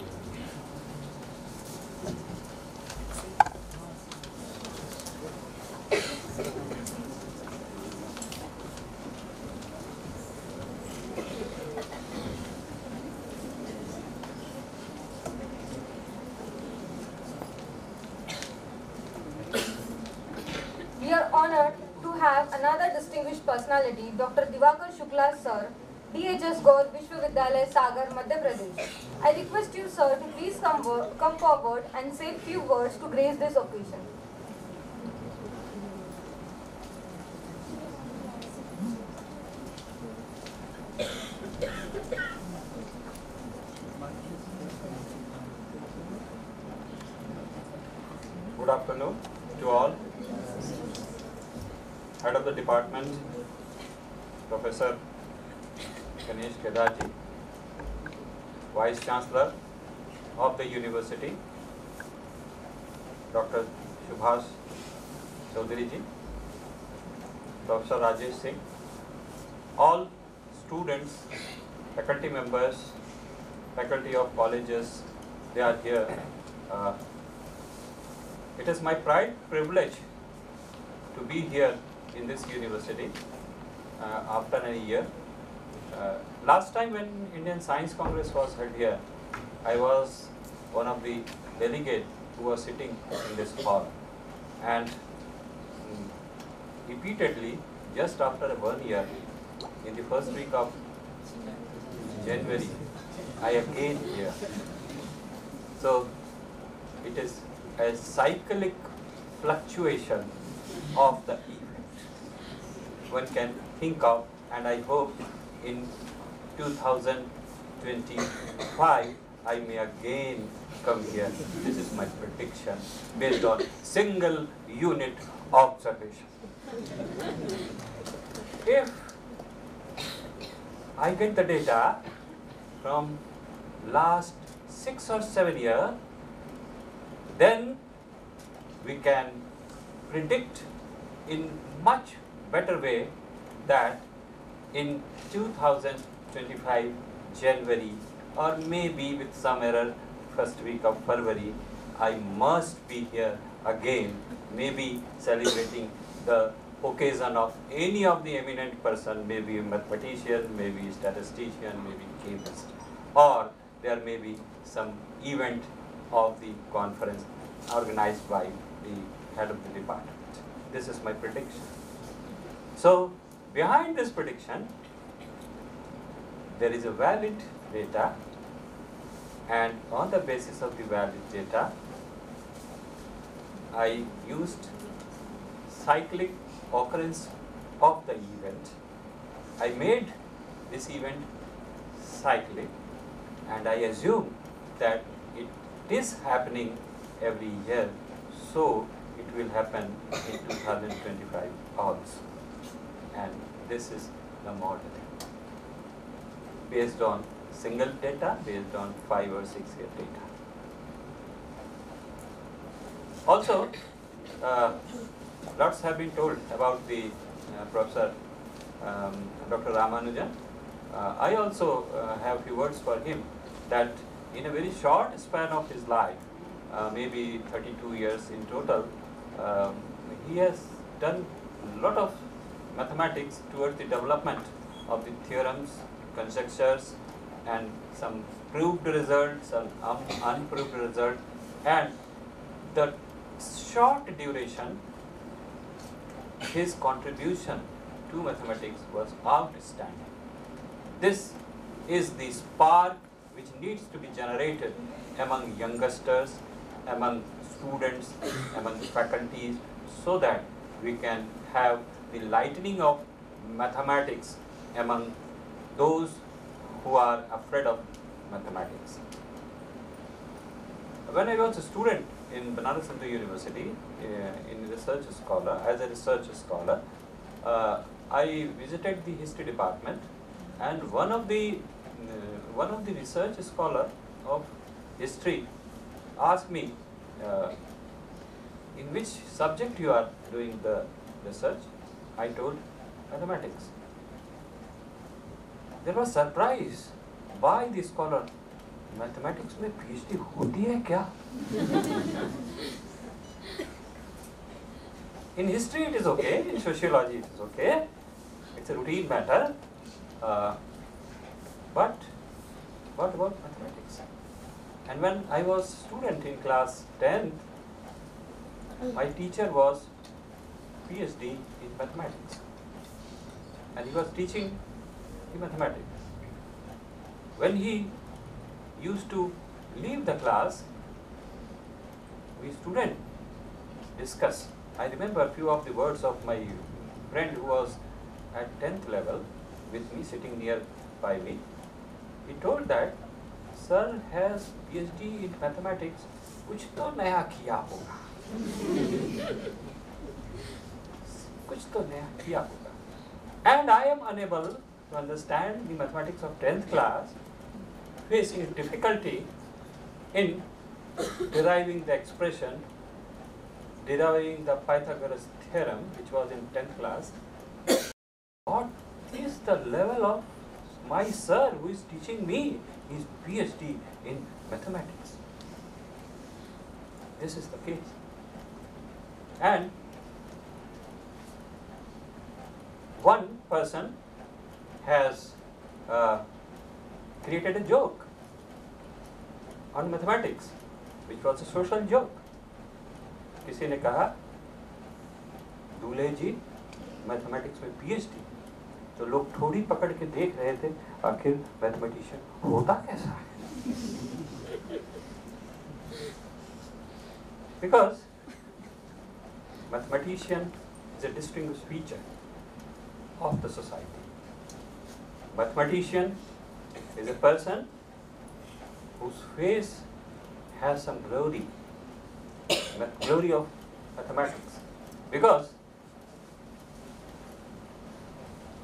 We are honored to have another distinguished personality, Dr. Diwakar Shukla sir, DHS Gaur Vishwavidyalaya Sagar, Madhya Pradesh. I request you, sir, to please come forward and say few words to grace this occasion. Good afternoon to all. Head of the department, Professor Ganesh Kedarji, Vice Chancellor of the University, Dr. Subhash Chaudhary ji, Professor Rajesh Singh, all students, faculty members, faculty of colleges, they are here. It is my privilege to be here in this university after a year. Last time when Indian Science Congress was held here, I was one of the delegates who was sitting in this hall, and repeatedly, just after 1 year, in the first week of January, I again here. So it is a cyclic fluctuation of the event one can think of, and I hope in 2025 I may again come here. This is my prediction based on single unit observation. If I get the data from last 6 or 7 years, then we can predict in much better way that in 2025 January, or maybe with some error first week of February, I must be here again, maybe celebrating the occasion of any of the eminent person, maybe a mathematician, maybe a statistician, maybe chemist, or there may be some event of the conference organized by the head of the department. This is my prediction. So, behind this prediction, there is a valid data, and on the basis of the valid data, I used cyclic occurrence of the event. I made this event cyclic, and I assume that it is happening every year, so it will happen in 2025 also. And this is the model based on single data, based on 5 or 6 year data. Also, lots have been told about the Professor Dr. Ramanujan. I also have a few words for him, that in a very short span of his life, maybe 32 years in total, he has done a lot of mathematics towards the development of the theorems, conjectures, and some proved results and unproved results, and the short duration, his contribution to mathematics was outstanding. This is the spark which needs to be generated among youngsters, among students, among the faculties, so that we can have the lightening of mathematics among those who are afraid of mathematics. When I was a student in Banaras Hindu University, in research scholar, as a research scholar, I visited the history department, and one of the research scholar of history asked me, in which subject you are doing the research? I told mathematics. There was surprise. Why the scholar? Mathematics में PhD होती है क्या? In history it is okay, in sociology it is okay. It's a routine matter. But what about mathematics? And when I was student in class 10th, my teacher was PhD in mathematics, and he was teaching the mathematics. When he used to leave the class, we students discuss. I remember a few of the words of my friend who was at 10th level with me, sitting near by me. He told that, sir has PhD in mathematics, कुछ तो नया किया होगा. कुछ तो नया किया होगा. And I am unable to understand the mathematics of 10th class, facing difficulty in deriving the expression, deriving the Pythagoras theorem, which was in 10th class. What is the level of my sir who is teaching me his PhD in mathematics? This is the case. And one person has created a joke on mathematics, which was a social joke. किसी ने कहा, दूल्हे जी mathematics में PhD, तो लोग थोड़ी पकड़ के देख रहे थे, आखिर मैथमेटिशियन होता कैसा है? Because mathematician is a distinguished feature of the society. Mathematician is a person whose face has some glory of mathematics, because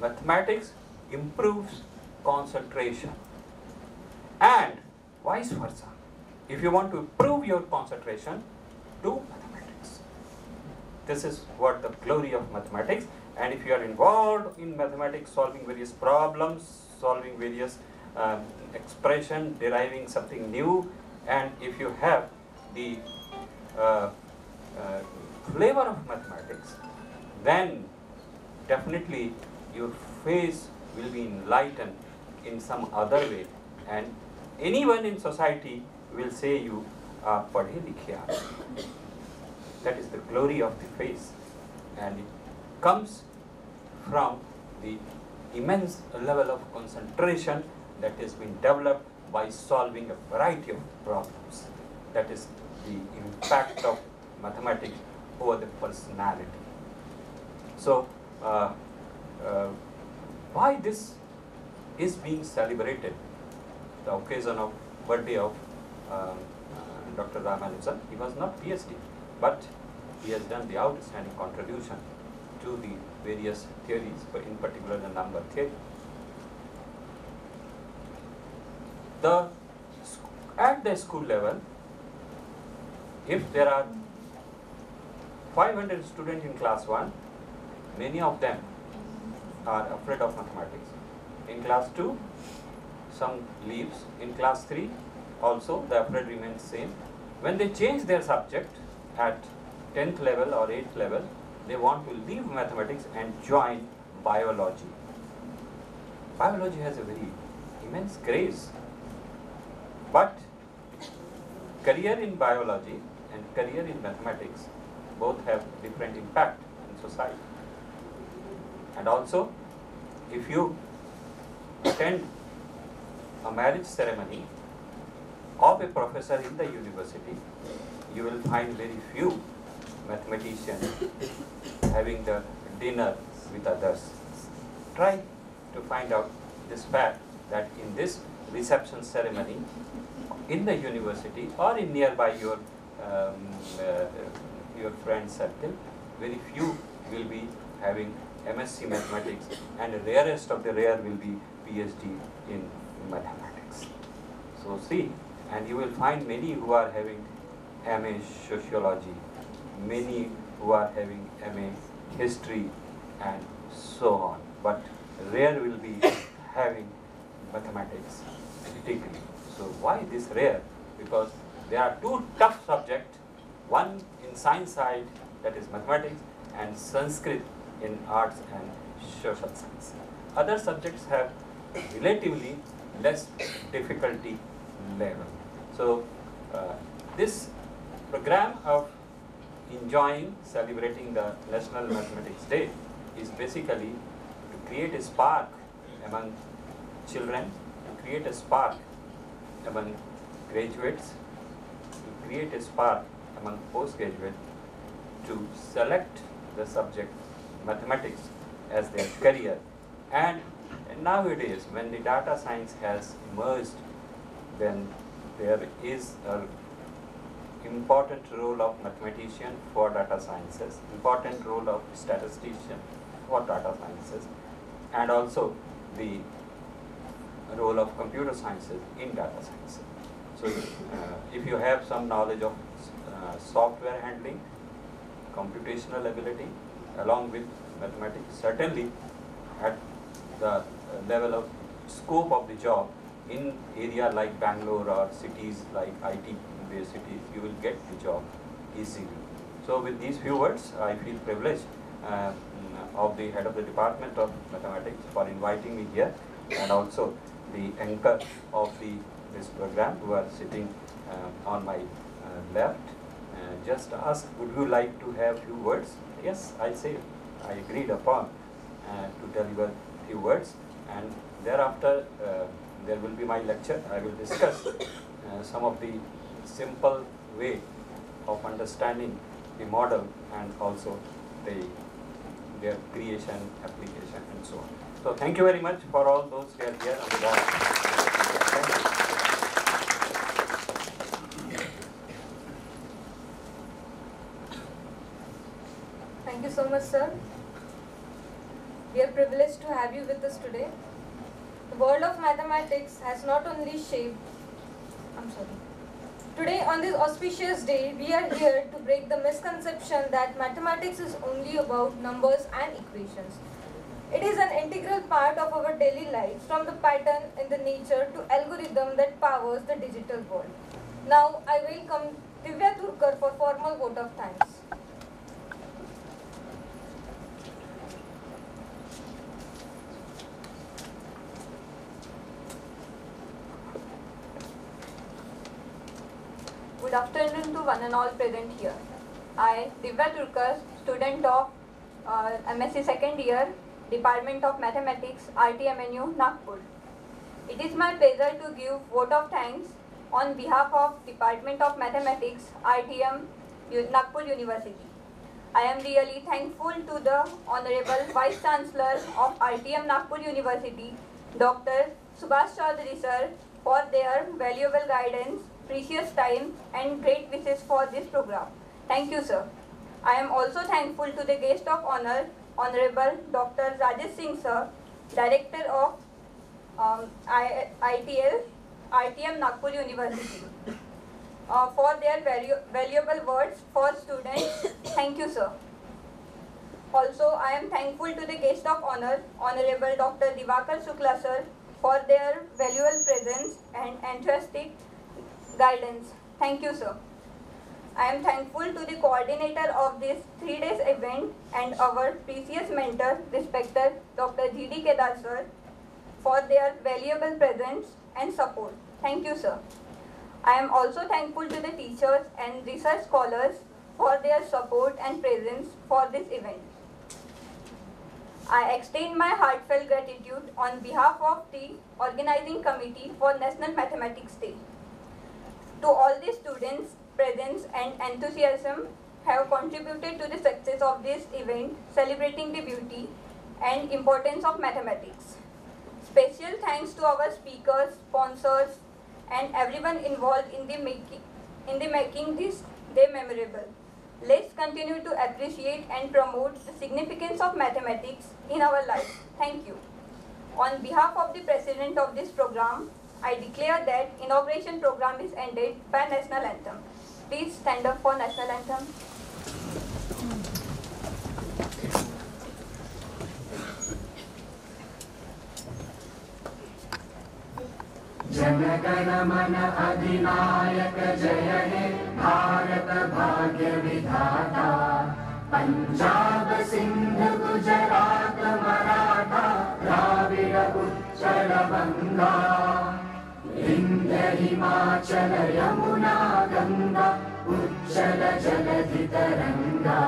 mathematics improves concentration, and vice versa. If you want to improve your concentration, do mathematics. This is what the glory of mathematics. And if you are involved in mathematics, solving various problems, solving various expression, deriving something new, and if you have the flavor of mathematics, then definitely your face will be enlightened in some other way, and anyone in society will say you are padhe likhe aadmi. That is the glory of the face, and it comes from the immense level of concentration that has been developed by solving a variety of problems. That is the impact of mathematics over the personality. So, why this is being celebrated? The occasion of birthday of Dr. Ramanujan. He was not PhD, but he has done the outstanding contribution to the various theories, but in particular the number theory. At the school level, if there are 500 students in class 1, many of them are afraid of mathematics. In class 2, some leaves. In class 3, also the afraid remains same. When they change their subject at 10th level or 8th level, they want to leave mathematics and join biology. Biology has a very immense craze. But career in biology and career in mathematics both have different impact in society. And also, if you attend a marriage ceremony of a professor in the university, you will find very few mathematicians having the dinner with others. Try to find out this fact that in this reception ceremony in the university or in nearby your friend circle, very few will be having MSc mathematics, and the rarest of the rare will be PhD in mathematics. So see, and you will find many who are having MA sociology, many who are having MA history, and so on. But rare will be having mathematics degree. So why this rare? Because there are two tough subjects, one in science side, that is mathematics, and Sanskrit in arts and social science. Other subjects have relatively less difficulty level. So this program of enjoying, celebrating the National Mathematics Day is basically to create a spark among children, to create a spark among graduates, to create a spark among postgraduates, to select the subject mathematics as their career. And nowadays, when the data science has emerged, then there is an important role of mathematician for data sciences, important role of statistician for data sciences, and also the role of computer sciences in data science. So if you have some knowledge of software handling, computational ability, along with mathematics, certainly at the level of scope of the job in area like Bangalore or cities like IT-based cities, you will get the job easily. So with these few words, I feel privileged of the head of the Department of Mathematics for inviting me here, and also the anchor of this program who are sitting on my left. Just ask, would you like to have few words? Yes, I say, I agreed upon to deliver few words, and thereafter there will be my lecture. I will discuss some of the simple way of understanding the model and also their creation, application, and so on. So thank you very much for all those who are here on the dance. Thank you. Thank you so much, sir. We are privileged to have you with us today. The world of mathematics has not only Today, on this auspicious day, we are here to break the misconception that mathematics is only about numbers and equations. It is an integral part of our daily life, from the pattern in the nature to algorithm that powers the digital world. Now, I welcome Divya Turkar for formal vote of thanks. Good afternoon to one and all present here. I, Divya Turkar, student of MSc second year, Department of Mathematics, RTMNU, Nagpur. It is my pleasure to give vote of thanks on behalf of Department of Mathematics, RTM, Nagpur University. I am really thankful to the Honorable Vice Chancellor of RTM Nagpur University, Dr. Subhash Chaudhary sir, for their valuable guidance, precious time and great wishes for this program. Thank you, sir. I am also thankful to the guest of honor, Honorable Dr. Rajesh Singh sir, Director of RTM Nagpur University, for their valuable words for students. Thank you, sir. Also, I am thankful to the guest of honor, Honorable Dr. Divakar Shukla sir, for their valuable presence and enthusiastic guidance. Thank you, sir. I am thankful to the coordinator of this 3 days event and our precious mentor, respected Dr. G.D. Kedar sir, for their valuable presence and support. Thank you, sir. I am also thankful to the teachers and research scholars for their support and presence for this event. I extend my heartfelt gratitude on behalf of the organizing committee for National Mathematics Day. To all the students, presence and enthusiasm have contributed to the success of this event, celebrating the beauty and importance of mathematics. Special thanks to our speakers, sponsors, and everyone involved in the making this day memorable. Let's continue to appreciate and promote the significance of mathematics in our lives. Thank you. On behalf of the president of this program, I declare that inauguration program is ended by national anthem. Please stand up for national anthem. Jana Gana मन अधिनायक जय हे भारत भाग्य विधाता पंजाब सिंध गुजरात मराठा द्राविड़ उत्कल बंगा विंध्य हिमाचल यमुना गंगा उज्जल जलधि तरंगा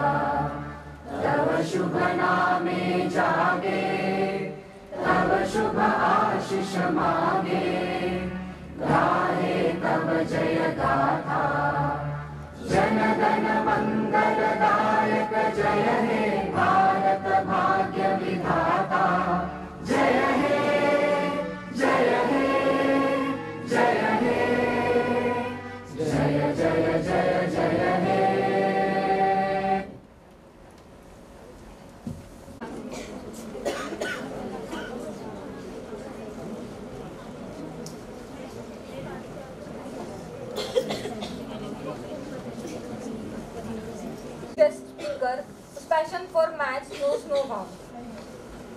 तव शुभ नामे जागे तव शुभ आशीष मांगे गाहे तव जय गाथा जन गण मंगलदायक जय हे भारत भाग्य विधाता जय हे जय हे जय हे जय जय जय जय हे Guest speaker, whose passion for maths knows no bounds.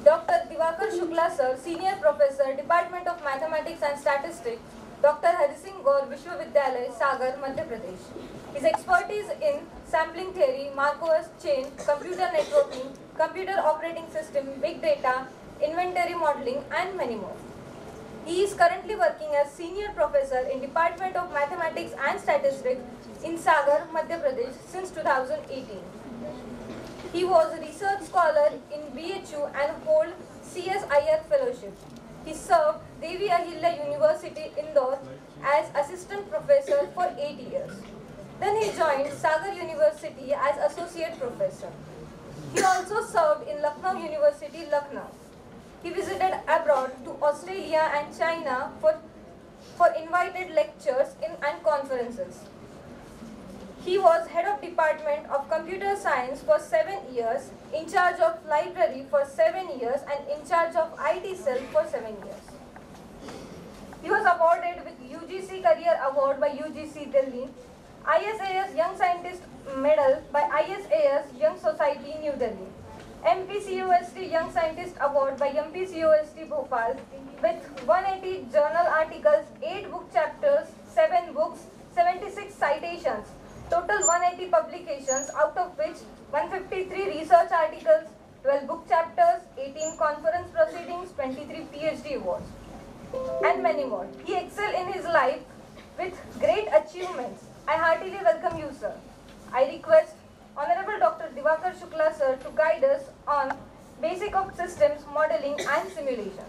Dr. Divakar Shukla sir, Senior Professor, Department of Mathematics and Statistics, Dr. Hari Singh Gaur, Vishwavidyalaya, Sagar, Madhya Pradesh. His expertise in sampling theory, Markov chain, computer networking, computer operating system, big data, inventory modeling, and many more. He is currently working as Senior Professor in Department of Mathematics and Statistics in Sagar, Madhya Pradesh since 2018. He was a research scholar in BHU and hold CSIR fellowship. He served Devi Ahilya University, Indore as assistant professor for 8 years. Then he joined Sagar University as associate professor. He also served in Lucknow University, Lucknow. He visited abroad to Australia and China for invited lectures and conferences. He was head of Department of Computer Science for 7 years, in charge of library for 7 years, and in charge of IT cell for 7 years. He was awarded with UG UGC Career Award by UGC Delhi, ISAS Young Scientist Medal by ISAS Young Society New Delhi, MPCUST Young Scientist Award by MPCUST Bhopal with 180 journal articles, 8 book chapters, 7 books, 76 citations, total 180 publications, out of which 153 research articles, 12 book chapters, 18 conference proceedings, 23 PhD awards, and many more. He excelled in his life with great achievements. I heartily welcome you, sir. I request Honorable Dr. Divakar Shukla, sir, to guide us on basic of systems, modeling and simulations.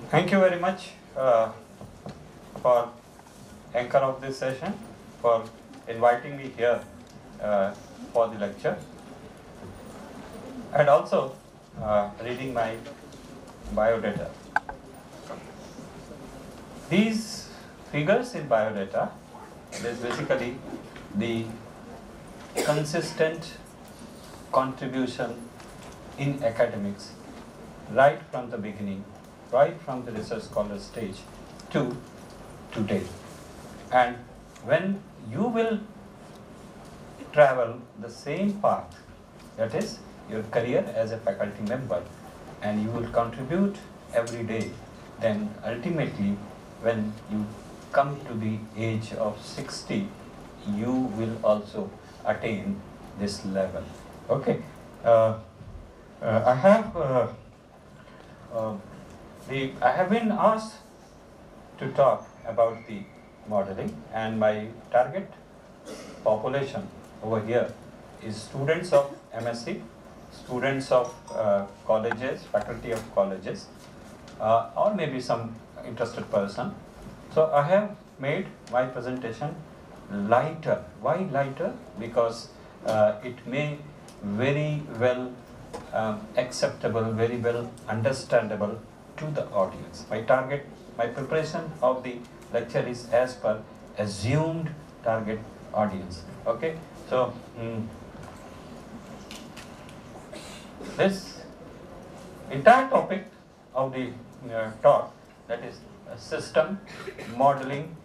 Thank you very much for anchor of this session, for inviting me here for the lecture, and also reading my biodata. These figures in biodata is basically the consistent contribution in academics right from the beginning, right from the research scholar stage to today. And when you will travel the same path, that is your career as a faculty member, and you will contribute every day, then ultimately when you come to the age of 60, you will also attain this level. Okay. I have been asked to talk about the modeling, and my target population over here is students of MSc, students of colleges, faculty of colleges, or maybe some interested person. So I have made my presentation lighter. Why lighter? Because it may very well acceptable, very well understandable to the audience. My target, my preparation of the lecture is as per assumed target audience. Okay, so this entire topic of the talk, that is system, modeling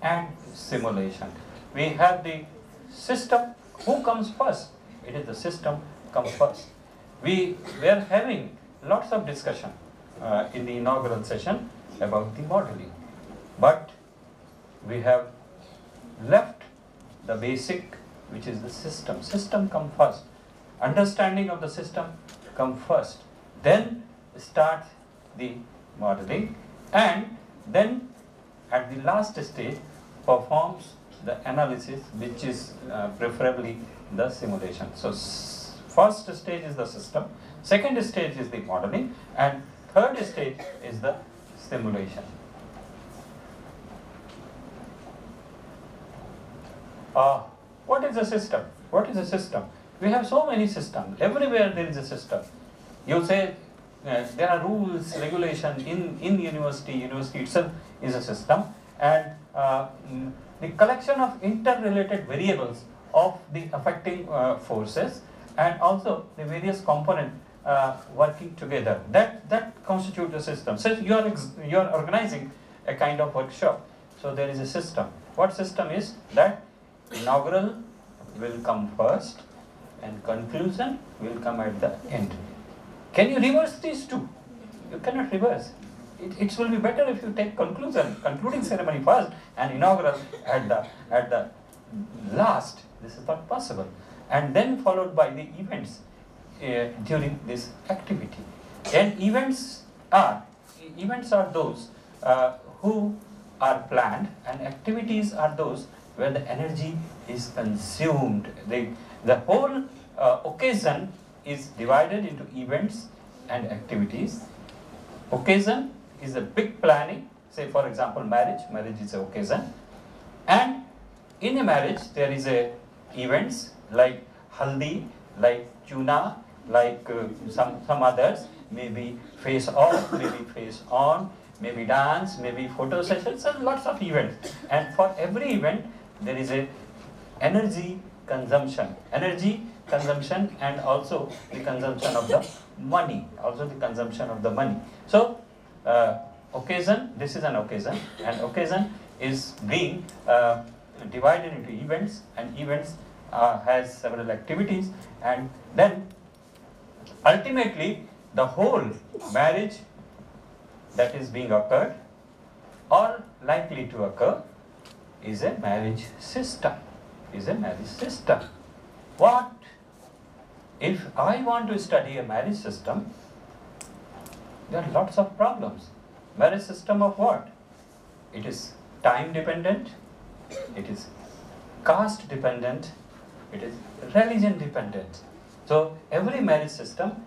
and simulation. We have the system. Who comes first? It is the system comes first. We were having lots of discussion in the inaugural session about the modeling, but we have left the basic, which is the system. System come first. Understanding of the system come first. Then start the modeling, and then at the last stage performs the analysis, which is preferably the simulation. So first stage is the system, second stage is the modeling, and third stage is the simulation. What is a system? What is a system? We have so many systems. Everywhere there is a system. You say there are rules, regulation in university. University itself is a system, and the collection of interrelated variables of the affecting forces, and also the various components working together. That constitutes a system. So you are organizing a kind of workshop. So there is a system. What system is that? Inaugural will come first, and conclusion will come at the end. Can you reverse these two? You cannot reverse. It will be better if you take concluding ceremony first, and inaugural at the last. This is not possible. And then followed by the events during this activity. And events are those who are planned, and activities are those where the energy is consumed. The whole occasion is divided into events and activities. Occasion is a big planning. Say for example marriage. Marriage is an occasion. And in a marriage there is a events like haldi, like tuna, like some others, maybe face off, maybe face on, maybe dance, maybe photo sessions, and lots of events. And for every event, there is a energy consumption, and also the consumption of the money, So, occasion, this is an occasion, and occasion is being divided into events, and events has several activities, and then ultimately the whole marriage that is being occurred or likely to occur is a marriage system. What if I want to study a marriage system? There are lots of problems. Marriage system of what? It is time dependent, it is caste dependent, it is religion dependent. So every marriage system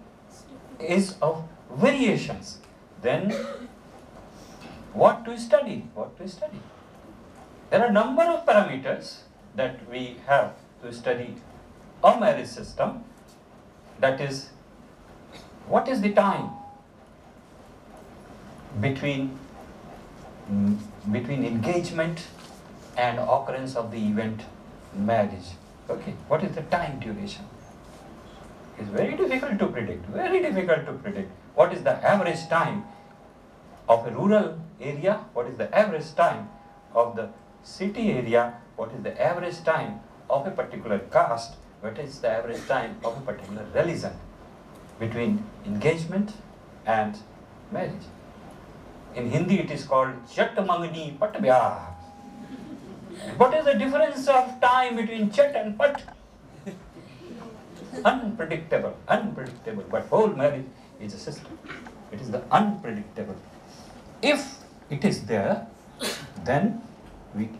is of variations. Then what to study? There are a number of parameters that we have to study a marriage system. That is, what is the time between engagement and occurrence of the event marriage? Okay, what is the time duration? It's very difficult to predict. What is the average time of a rural area? What is the average time of the city area? What is the average time of a particular caste? What is the average time of a particular religion between engagement and marriage? In Hindi it is called Chat Mangni Pat Vyah. What is the difference of time between Chat and Pat? Unpredictable. But whole marriage is a system. It is the unpredictable. If it is there, then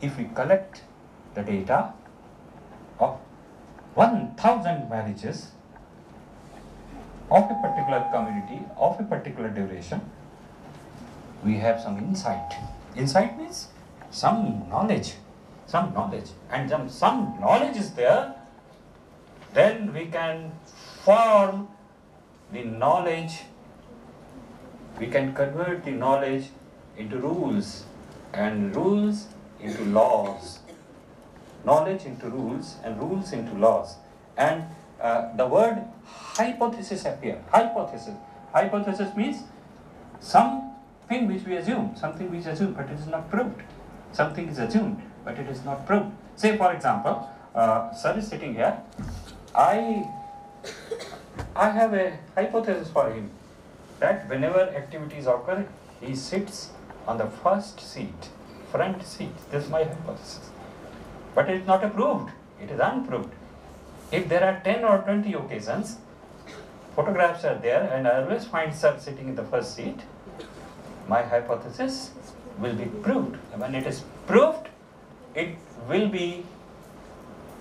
if we collect the data of 1,000 marriages of a particular community, of a particular duration, we have some insight. Insight means some knowledge. And some knowledge is there, then we can form the knowledge, we can convert the knowledge into rules, and rules into laws. Knowledge into rules, and rules into laws. And the word hypothesis appear. Hypothesis means something which we assume, but it is not proved. Something is assumed, but it is not proved. Say, for example, sir is sitting here. I have a hypothesis for him that whenever activities occur, he sits on the front seat. This is my hypothesis. But it is not approved. It is unproved. If there are 10 or 20 occasions, photographs are there, and I always find sir sitting in the first seat, my hypothesis will be proved. And when it is proved, it will be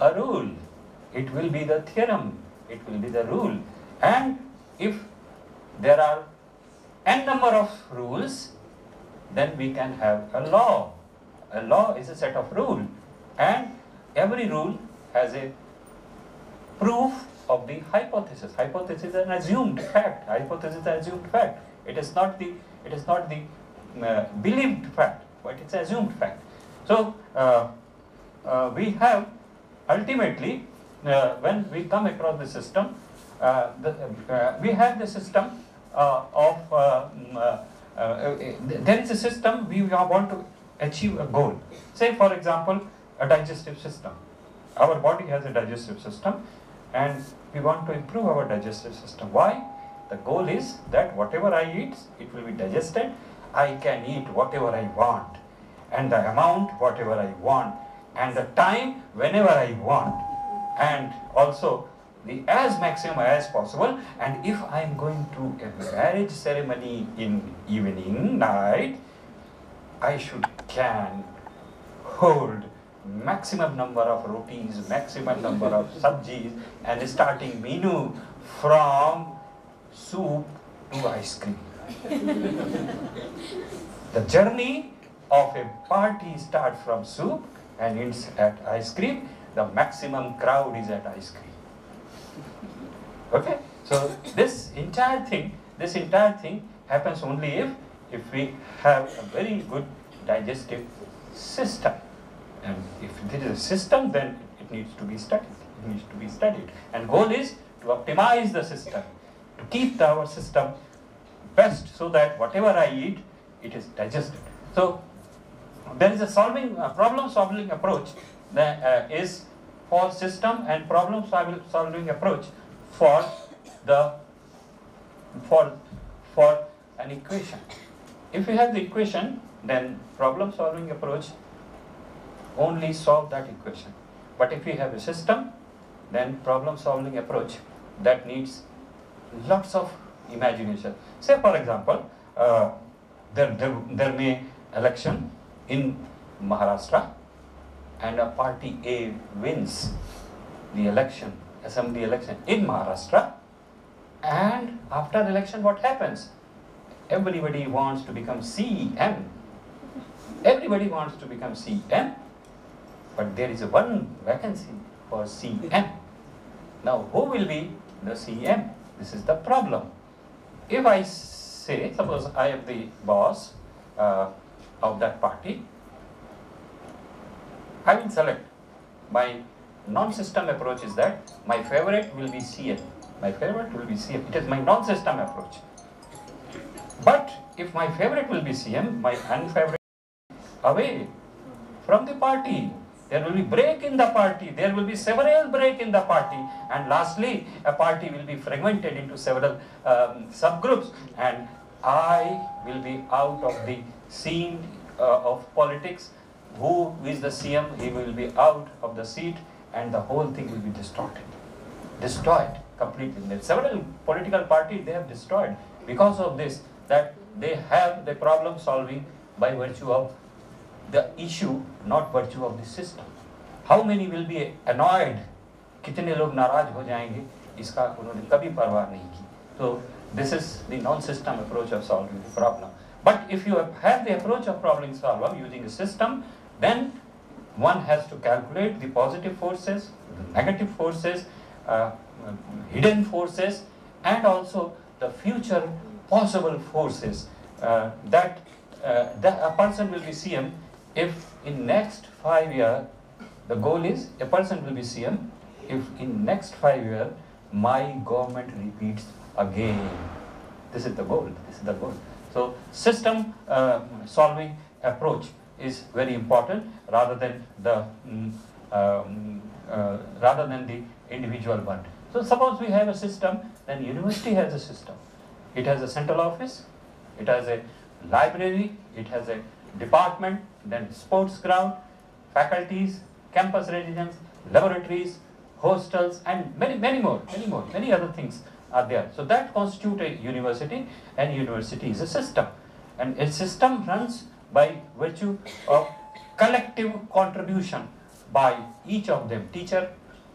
a rule. It will be the theorem. It will be the rule. And if there are n number of rules, then we can have a law. A law is a set of rules. And every rule has a proof of the hypothesis. Hypothesis is an assumed fact. It is not the believed fact, but it's assumed fact. So we have ultimately, when we come across the system, we have the system there is a system, we want to achieve a goal. Say, for example, a digestive system. Our body has a digestive system, and we want to improve our digestive system. Why? The goal is that whatever I eat, it will be digested. I can eat whatever I want, and the amount whatever I want, and the time whenever I want, and also the as maximum as possible. And if I am going to a marriage ceremony in evening, night, I can hold maximum number of rotis, maximum number of sabjis, and starting menu from soup to ice cream. The journey of a party starts from soup and ends at ice cream. The maximum crowd is at ice cream. Okay, so this entire thing happens only if if we have a very good digestive system. And if there is a system, then it needs to be studied. It needs to be studied. And goal is to optimize the system, to keep our system best so that whatever I eat, it is digested. So there is a problem-solving approach that is for system, and problem-solving approach for an equation. If you have the equation, then problem-solving approach only solve that equation. But if you have a system, then problem-solving approach that needs lots of imagination. Say, for example, there may election in Maharashtra, and a party A wins the election, assembly election in Maharashtra, and after election what happens? Everybody wants to become CM. Everybody wants to become CM, but there is one vacancy for CM. Now, who will be the CM? This is the problem. If I say, suppose I am the boss of that party, I will select. My non-system approach is that my favorite will be CM. My favorite will be CM. It is my non-system approach. But if my favorite will be CM, my unfavorite away from the party. There will be break in the party. There will be several break in the party. And lastly, a party will be fragmented into several subgroups. And I will be out of the scene of politics. Who is the CM? He will be out of the seat, and the whole thing will be destroyed completely. There are several political parties they have destroyed because of this, that they have the problem solving by virtue of the issue, not virtue of the system. How many will be annoyed? कितने लोग नाराज हो जाएंगे? इसका उन्होंने कभी परवाह नहीं की. So this is the non-system approach of solving the problem. But if you have the approach of problem solving using a system, then one has to calculate the positive forces, the negative forces, hidden forces, and also the future possible forces that a person will be CM if in next 5 years, the goal is a person will be CM if in next 5 years my government repeats again. This is the goal. This is the goal. So system solving approach is very important rather than the individual one. So suppose we have a system, then university has a system. It has a central office, it has a library, it has a department, then sports ground, faculties, campus residence, laboratories, hostels, and many other things are there. So that constitute a university, and university is a system. And a system runs by virtue of collective contribution by each of them. Teacher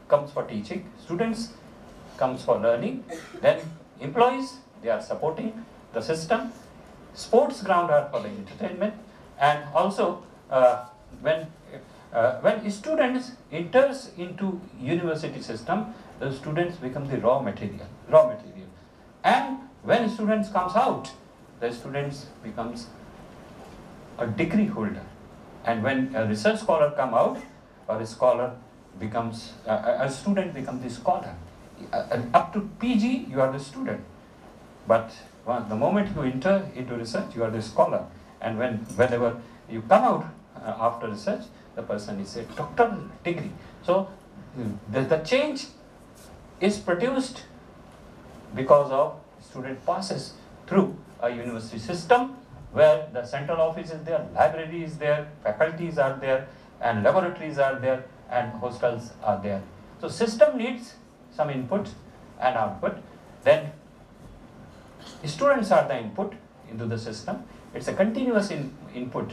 comes for teaching, students comes for learning, then employees, they are supporting the system, sports ground are for the entertainment, and also when students enters into university system, the students become the raw material, and when students comes out, the students becomes a degree holder, and when a research scholar come out, or a scholar becomes a student becomes the scholar. Up to PG, you are the student, but the moment you enter into research, you are the scholar, and whenever you come out after research, the person is a doctoral degree. So the change is produced because of student passes through a university system where the central office is there, library is there, faculties are there, and laboratories are there, and hostels are there. So system needs some input and output. Then students are the input into the system. It's a continuous input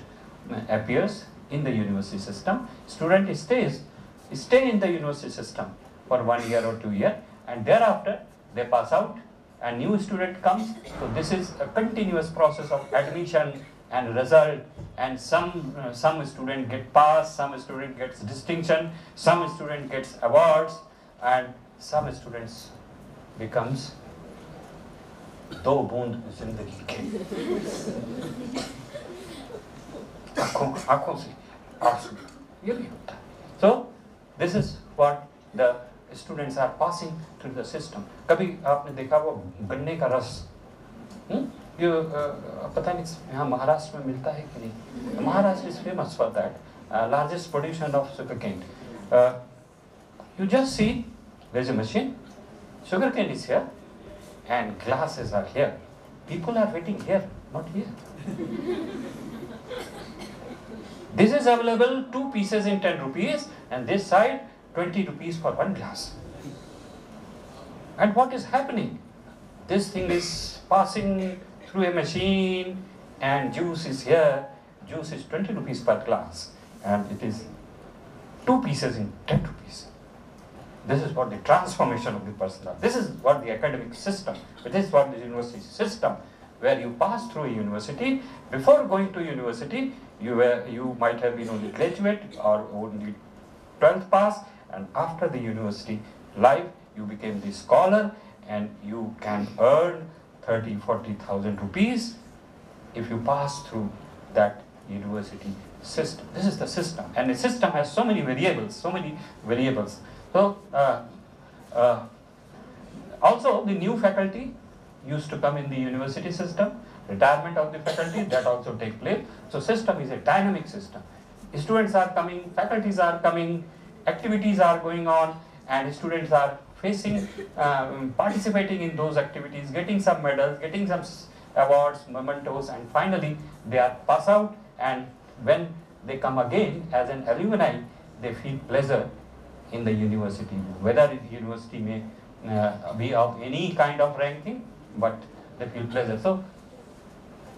appears in the university system. Student stay in the university system for 1 year or 2 years, and thereafter they pass out and new student comes. So this is a continuous process of admission and result, and some student get pass, some student gets distinction, some student gets awards, and some students becomes दो बूंद जिंदगी के, आंखों से आंसू, ये भी होता है. So this is what the students are passing through the system. कभी आपने देखा वो गन्ने का रस, ये पता नहीं यहाँ महाराष्ट्र में मिलता है कि नहीं. Maharashtra is famous for that, largest producer of sugarcane. You just see there is a machine, sugarcane is here, and glasses are here. People are waiting here, not here. This is available 2 pieces in 10 rupees, and this side 20 rupees for 1 glass. And what is happening? This thing is passing through a machine, and juice is here. Juice is 20 rupees per glass, and it is 2 pieces in 10 rupees. This is what the transformation of the personality. This is what the academic system. This is what the university system, where you pass through a university. Before going to university, you might have been only graduate or only 12th pass, and after the university life, you became the scholar, and you can earn 30,000-40,000 rupees if you pass through that university system. This is the system, and the system has so many variables. So, also the new faculty used to come in the university system, retirement of the faculty, that also take place. So system is a dynamic system. Students are coming, faculties are coming, activities are going on, and students are participating in those activities, getting some medals, getting some awards, mementos, and finally they are pass out, and when they come again as an alumni, they feel pleasure in the university, whether the university may be of any kind of ranking, but they feel pleasure. So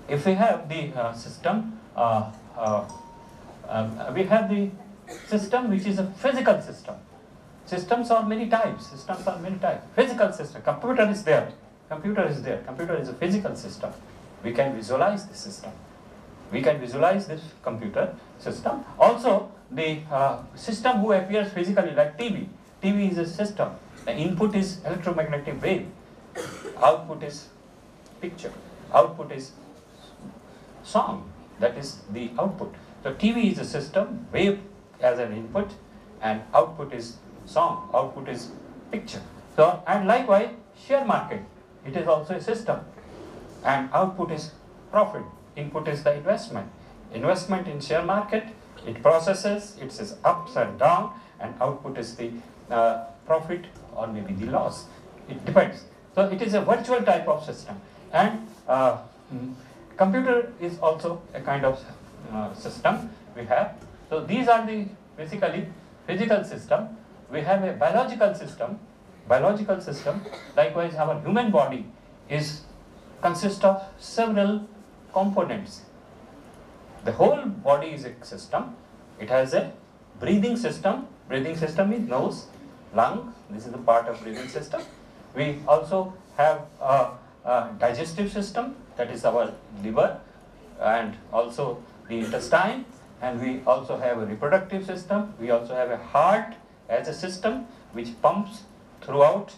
if we have the system, we have the system which is a physical system. Systems are many types. Physical system. Computer is there. Computer is a physical system. We can visualize the system. We can visualize this computer system. Also, the system who appears physically, like TV. TV is a system. The input is electromagnetic wave. Output is picture. Output is song. That is the output. So TV is a system, wave as an input, and output is song. Output is picture. So, and likewise, share market. It is also a system, and output is profit. Input is the investment. Investment in share market, it processes, it says ups and down, and output is the profit or maybe the loss. It depends. So it is a virtual type of system, and computer is also a kind of system we have. So these are the basically physical system. We have a biological system. Likewise, our human body consists of several components. The whole body is a system. It has a breathing system. Breathing system is nose, lung. This is the part of breathing system. We also have a digestive system, that is our liver, and also the intestine. And we also have a reproductive system. We also have a heart as a system which pumps throughout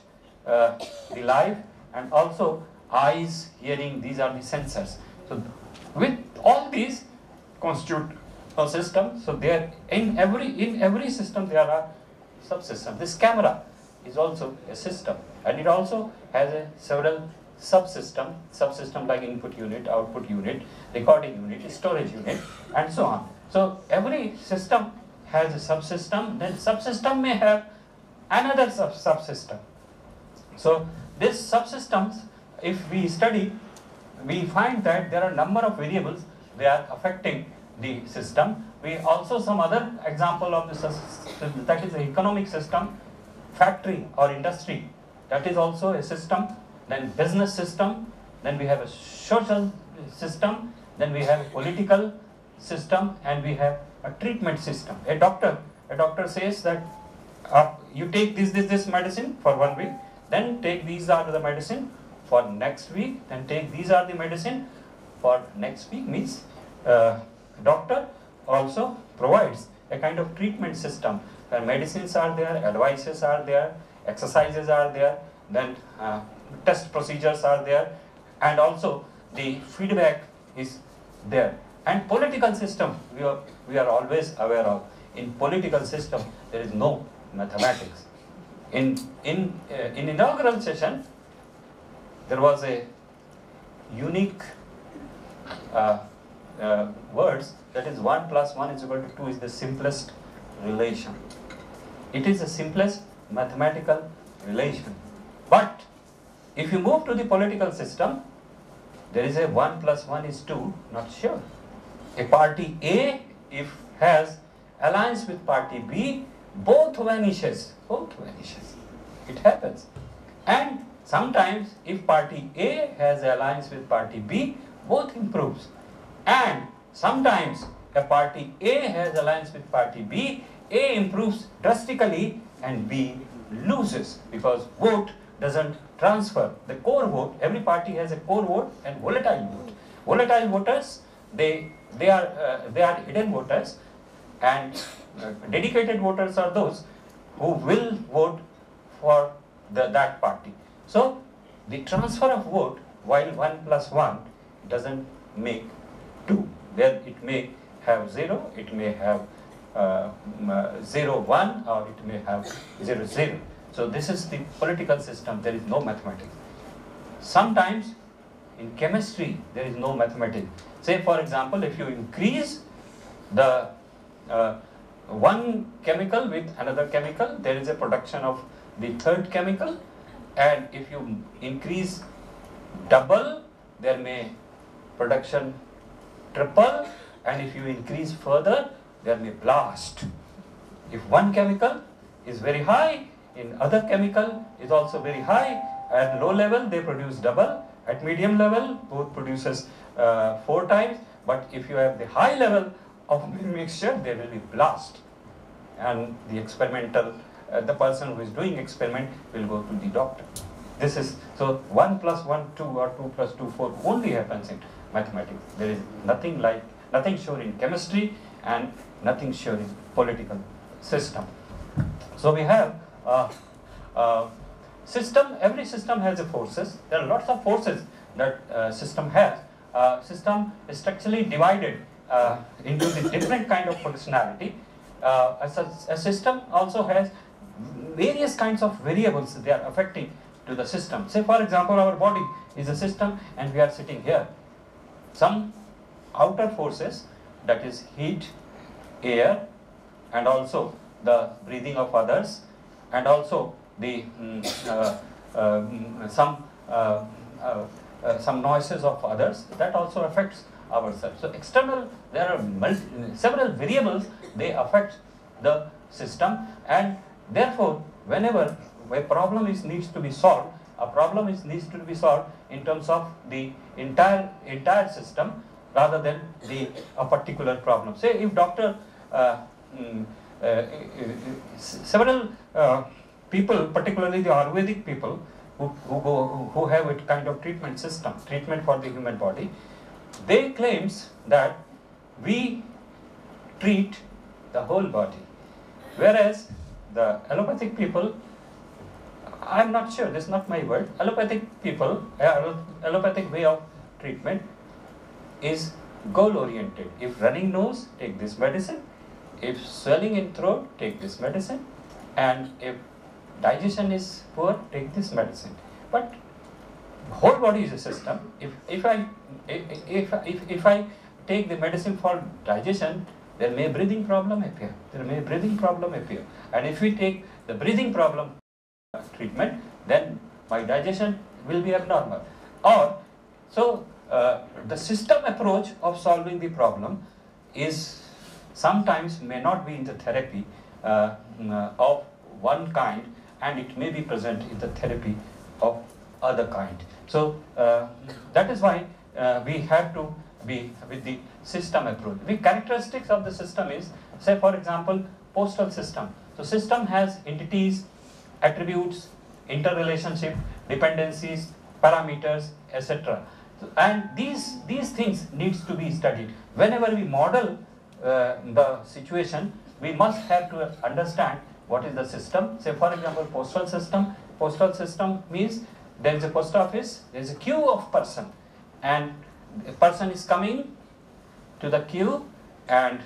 the life, and also eyes, hearing. These are the sensors. So with all these constitute a system. So there in every system there are subsystems. This camera is also a system, and it also has several subsystem like input unit, output unit, recording unit, storage unit, and so on. So every system has a subsystem. Then subsystem may have another subsystem. So these subsystems, if we study, we find that there are a number of variables they are affecting the system. We also some other example of this, that is the economic system, factory or industry, that is also a system. Then business system, then we have a social system, then we have a political system, and we have a treatment system. A doctor says that you take this medicine for 1 week, then take these are the medicine for next week, then take these are the medicine for next week. Means doctor also provides a kind of treatment system where medicines are there, advices are there, exercises are there, then test procedures are there, and also the feedback is there. And political system, we are always aware of, in political system there is no mathematics. In inaugural session, there was a unique words, that is 1 plus 1 is equal to 2 is the simplest relation. It is the simplest mathematical relation. But if you move to the political system, there is a 1 plus 1 is 2, not sure. A party A, if has alliance with party B, both vanishes. It happens. And sometimes if party A has alliance with party B, both improves. And sometimes a party A has alliance with party B, A improves drastically and B loses, because vote doesn't transfer. The core vote, every party has a core vote and volatile vote. Volatile voters, they are hidden voters, and dedicated voters are those who will vote for that party. So the transfer of vote, while 1 plus 1 doesn't make 2. Then it may have 0, it may have 0, 1, or it may have 0, 0. So this is the political system, there is no mathematics. Sometimes in chemistry there is no mathematics. Say for example, if you increase the one chemical with another chemical, there is a production of the third chemical, and if you increase double, there may production triple, and if you increase further, there may blast. If one chemical is very high, in other chemical is also very high, at low level they produce double, at medium level both produces 4 times, but if you have the high level of mixture, there will be blast, and the experimental, the person who is doing experiment will go to the doctor. This is, so 1 plus 1, 2, or 2 plus 2, 4 only happens in mathematics. There is nothing sure in chemistry and nothing sure in political system. So we have system, every system has a forces. There are lots of forces that system has. System is structurally divided into the different kind of functionality. A system also has various kinds of variables they are affecting to the system. Say for example, our body is a system and we are sitting here. Some outer forces, that is heat, air, and also the breathing of others, and also the some noises of others, that also affects ourselves. So external, there are several variables, they affect the system, and therefore whenever a problem needs to be solved, a problem needs to be solved in terms of the entire system rather than a particular problem. Say if doctor, several people, particularly the Ayurvedic people who have a kind of treatment system, treatment for the human body, they claims that we treat the whole body, whereas the allopathic people, I am not sure, this is not my word, allopathic people, allopathic way of treatment is goal oriented. If running nose, take this medicine. If swelling in throat, take this medicine. And if digestion is poor, take this medicine. But whole body is a system. If I take the medicine for digestion, there may breathing problem appear. And if we take the breathing problem treatment, then my digestion will be abnormal. Or so the system approach of solving the problem is sometimes may not be in the therapy of one kind, and it may be present in the therapy of other kind. So that is why we have to be with the system approach. The characteristics of the system is, say for example, postal system. So system has entities, attributes, interrelationship, dependencies, parameters, etc. And these things needs to be studied. Whenever we model the situation, we must have to understand what is the system. Say for example, postal system. Postal system means there is a post office, there is a queue of person, and a person is coming to the queue, and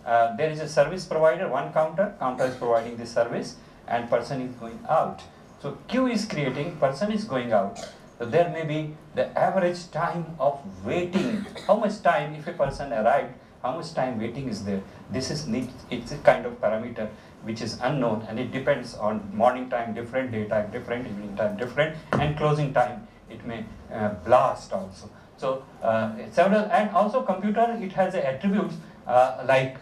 there is a service provider, one counter is providing the service, and person is going out. So queue is creating, person is going out. So there may be the average time of waiting. How much time, if a person arrived, how much time waiting is there? This is it's a kind of parameter which is unknown, and it depends on morning time different, daytime different, evening time different, and closing time it may blast also. So several, and also computer, it has attributes like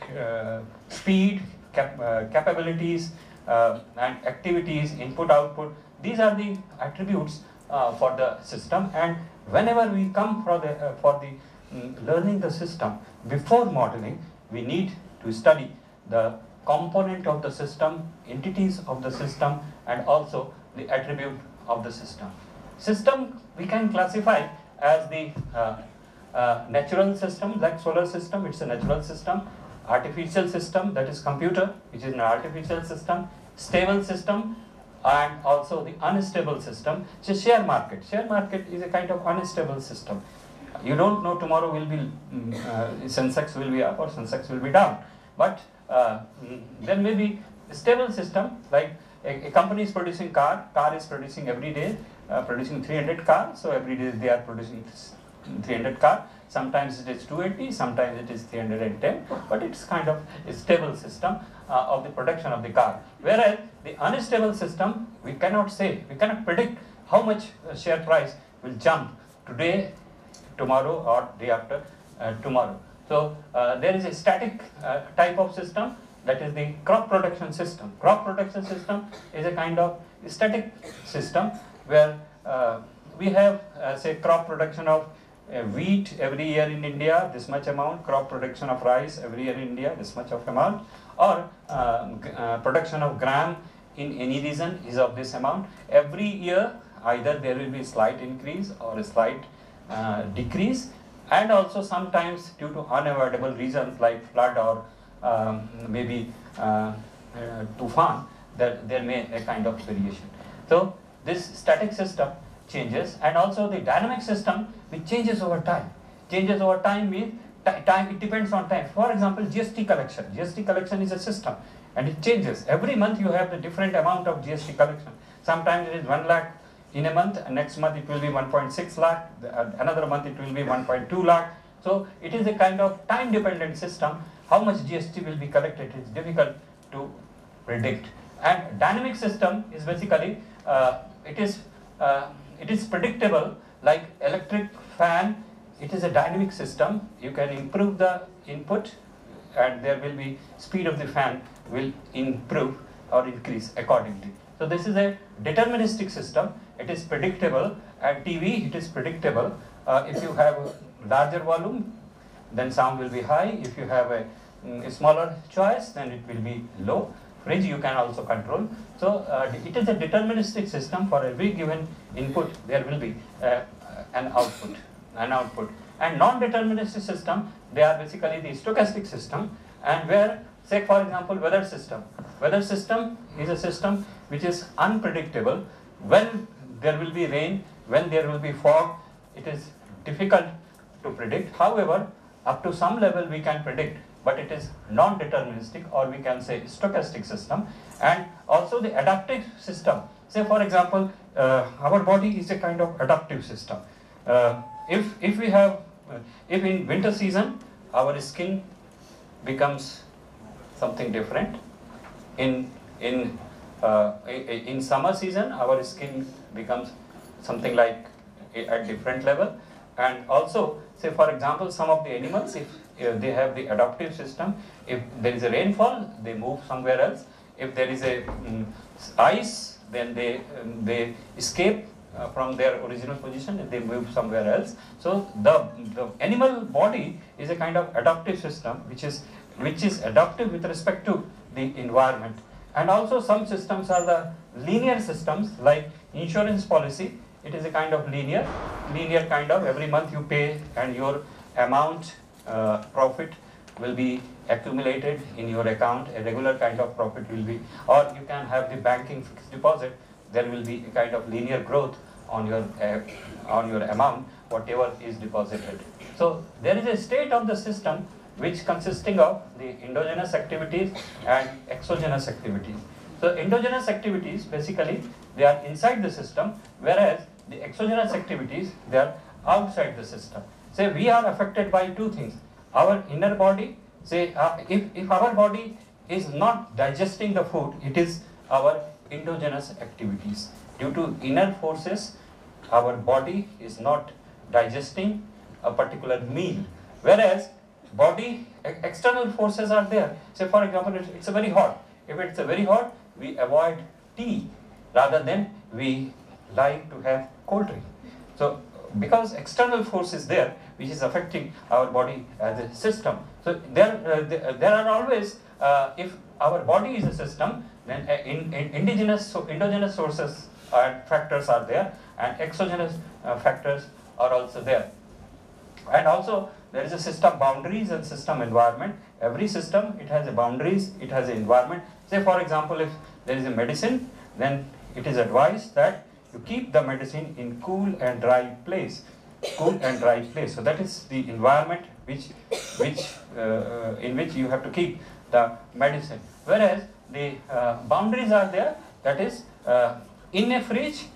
speed, capabilities, and activities, input, output. These are the attributes for the system. And whenever we come for the learning the system, before modeling, we need to study the component of the system, entities of the system, and also the attribute of the system. System we can classify as the natural system, like solar system, it's a natural system. Artificial system, that is computer, which is an artificial system. Stable system, and also the unstable system. So share market is a kind of unstable system. You don't know tomorrow will be Sensex will be up or Sensex will be down. But there may be a stable system, like a company is producing car is producing every day, producing 300 cars. So every day they are producing 300 cars. Sometimes it is 280, sometimes it is 310, but it's kind of a stable system of the production of the car. Whereas the unstable system, we cannot say, we cannot predict how much share price will jump today, tomorrow, or day after tomorrow. So there is a static type of system, that is the crop production system. Crop production system is a kind of static system where we have say crop production of wheat every year in India, this much amount, crop production of rice every year in India, this much of amount, or production of gram in any region is of this amount. Every year either there will be slight increase or a slight decrease, and also sometimes due to unavoidable reasons like flood or maybe tufan, that there may a kind of variation. So this static system changes, and also the dynamic system which changes over time. Changes over time means time, it depends on time. For example, GST collection. GST collection is a system and it changes. Every month you have the different amount of GST collection. Sometimes it is 1 lakh in a month, and next month it will be 1.6 lakh, another month it will be 1.2 lakh. So it is a kind of time dependent system. How much GST will be collected is difficult to predict. And dynamic system is basically it is predictable, like electric fan. It is a dynamic system. You can improve the input, and there will be speed of the fan will improve or increase accordingly. So this is a deterministic system. It is predictable. At TV, it is predictable. If you have larger volume, then sound will be high. If you have a smaller choice, then it will be low. Fridge you can also control. So it is a deterministic system. For every given input, there will be an output. And non-deterministic system, they are basically the stochastic system, and where, say for example, weather system. Weather system is a system which is unpredictable. When there will be rain, when there will be fog, it is difficult to predict. However, up to some level we can predict, but it is non-deterministic, or we can say stochastic system. And also the adaptive system. Say for example, our body is a kind of adaptive system. If in winter season our skin becomes something different, in summer season our skin becomes something like at different level. And also, say for example, some of the animals, if they have the adaptive system, if there is a rainfall, they move somewhere else. If there is a ice, then they escape from their original position and they move somewhere else. So the animal body is a kind of adaptive system which is adaptive with respect to the environment. And also some systems are the linear systems, like insurance policy. It is a kind of linear kind of, every month you pay and your amount profit will be accumulated in your account. A regular kind of profit will be, or you can have the banking fixed deposit. There will be a kind of linear growth on your amount, whatever is deposited. So there is a state of the system which consisting of the endogenous activities and exogenous activities. So endogenous activities, basically they are inside the system, whereas the exogenous activities, they are outside the system. Say we are affected by two things. Our inner body, say if our body is not digesting the food, it is our endogenous activities. Due to inner forces, our body is not digesting a particular meal, whereas body external forces are there. Say for example, it's very hot. If it's very hot, we avoid tea rather than we like to have cold drink. So because external force is there which is affecting our body as a system. So there are always, if our body is a system, then endogenous sources and factors are there, and exogenous factors are also there. And also there is a system boundaries and system environment. Every system, it has a boundaries, it has an environment. Say for example, if there is a medicine, then it is advised that you keep the medicine in cool and dry place. Cool and dry place. So that is the environment in which you have to keep the medicine. Whereas the boundaries are there. That is, in a fridge,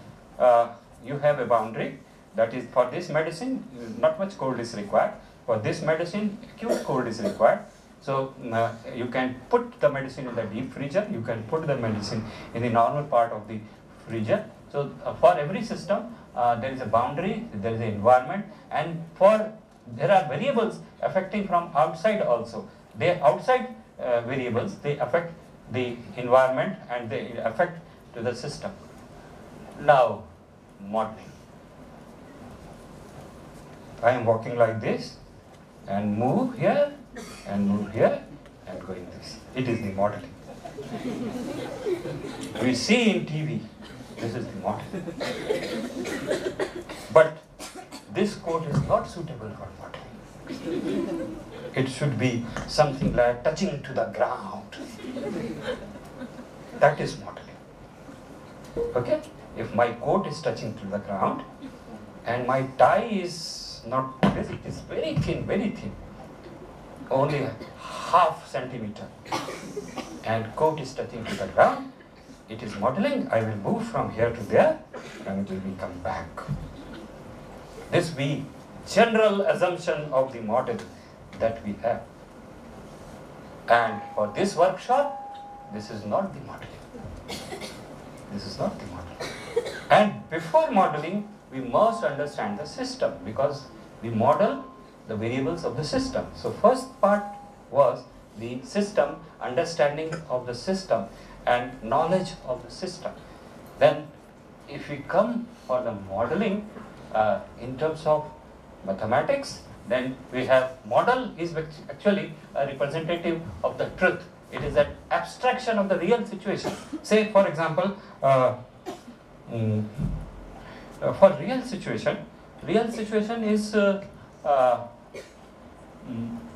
you have a boundary. That is, for this medicine, not much cold is required. For this medicine, acute cold is required. So you can put the medicine in the deep freezer. You can put the medicine in the normal part of the freezer. So for every system, there is a boundary, there is an environment, and there are variables affecting from outside also. The outside variables, they affect the environment and they affect to the system. Now, modeling. I am walking like this and move here and move here and going this. It is the modeling. We see in TV, this is the modeling. But this coat is not suitable for modeling. It should be something like touching to the ground. That is modeling. Okay? If my coat is touching to the ground and my tie is not this, it is very thin, only half centimeter, and coat is touching to the ground, it is modeling. I will move from here to there and it will come back. This be general assumption of the model that we have. And for this workshop, this is not the modeling. This is not the modeling. And before modeling, we must understand the system, because we model the variables of the system. So first part was the system, understanding of the system and knowledge of the system. Then if we come for the modeling in terms of mathematics, then we have model is actually a representative of the truth. It is an abstraction of the real situation. Say for example, for real situation is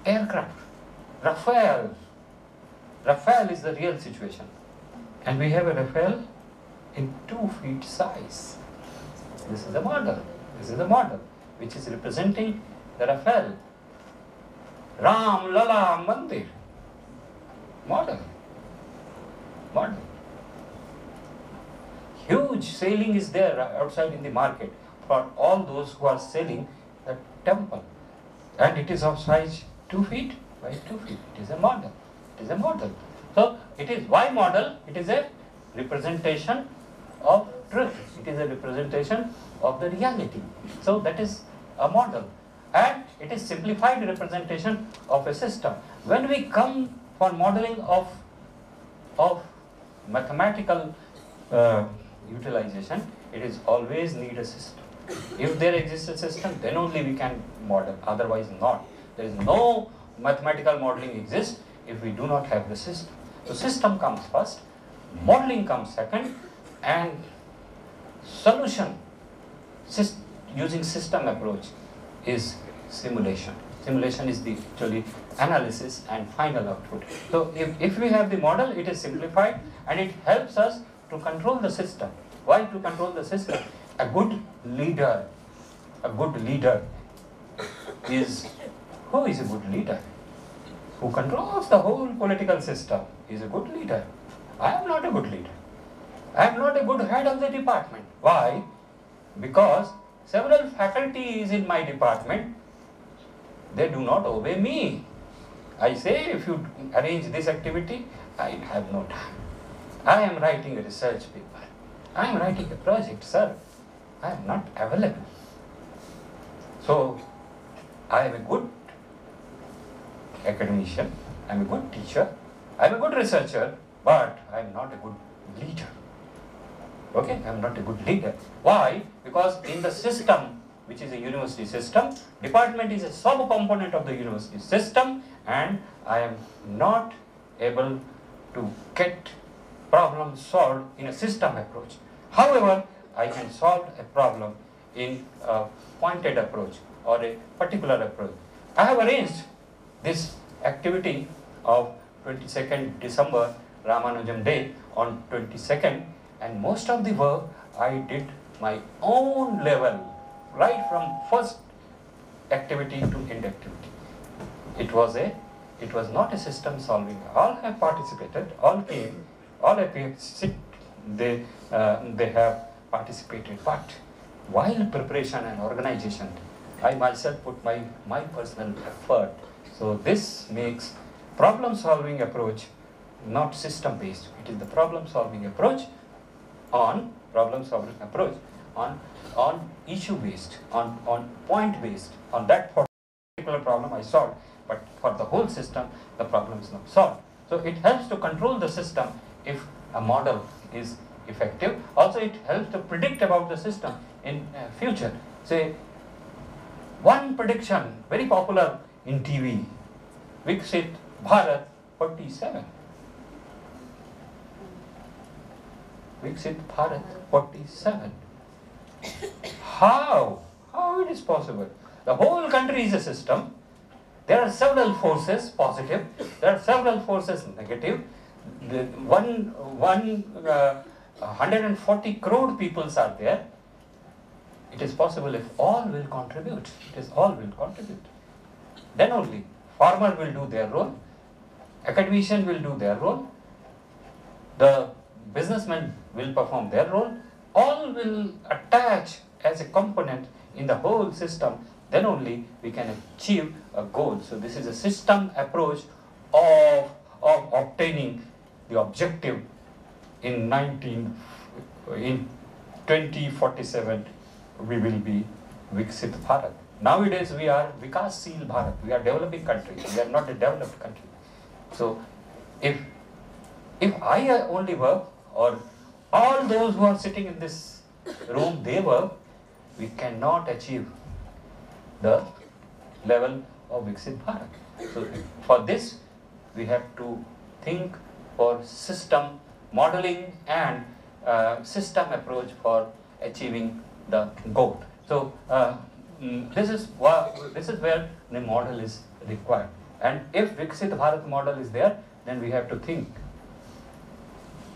aircraft. Rafale is the real situation. And we have a Rafale in 2 feet size. This is the model. This is the model which is representing the Rafale. Ram Lala Mandir. Model. Huge sailing is there outside in the market for all those who are sailing the temple. And it is of size 2 feet by 2 feet. It is a model. It is a model. So it is why model? It is a representation of truth. It is a representation of the reality. So that is a model. And it is simplified representation of a system. When we come for modeling of mathematical utilization, it is always need a system. If there exists a system, then only we can model, otherwise not. There is no mathematical modeling exists if we do not have the system. So system comes first, modeling comes second, and solution using system approach is simulation. Simulation is the actually analysis and final output. So if we have the model, it is simplified and it helps us to control the system. Why to control the system? A good leader is, who is a good leader? Who controls the whole political system is a good leader. I am not a good leader. I am not a good head of the department. Why? Because several faculties in my department, they do not obey me. I say, if you arrange this activity, I have no time. I am writing a research paper. I am writing a project, sir. I am not available. So, I am a good academician, I am a good teacher, I am a good researcher, but I am not a good leader. Okay, I am not a good leader. Why? Because in the system, which is a university system, department is a sub-component of the university system, and I am not able to get problems solved in a system approach. However, I can solve a problem in a pointed approach or a particular approach. I have arranged this activity of 22nd December, Ramanujam Day, on 22nd, and most of the work I did my own level, right from first activity to end activity. It was not a system solving. All have participated, all came, all appeared, they have participated. But while preparation and organization, I myself put my personal effort. So this makes problem solving approach not system based. It is the problem solving approach on issue based, on point based. On that particular problem I solved, but for the whole system the problem is not solved. So it helps to control the system if a model is effective. Also it helps to predict about the system in future. Say, one prediction very popular in TV, Viksit Bharat 47. Viksit Bharat 47. How it is possible? The whole country is a system. There are several forces positive, there are several forces negative. 140 crore peoples are there. It is possible if all will contribute. It is all will contribute. Then only farmer will do their role, academician will do their role, the businessmen will perform their role. All will attach as a component in the whole system. Then only we can achieve a goal. So this is a system approach of obtaining the objective in 2047. We will be Viksit Bharat. Nowadays we are Vikasil Bharat. We are developing country. We are not a developed country. So if I only work, or all those who are sitting in this room, they work, we cannot achieve the level of Viksit Bharat. So for this we have to think for system modeling and system approach for achieving the goal. So this is where the model is required. And if Viksit Bharat model is there, then we have to think,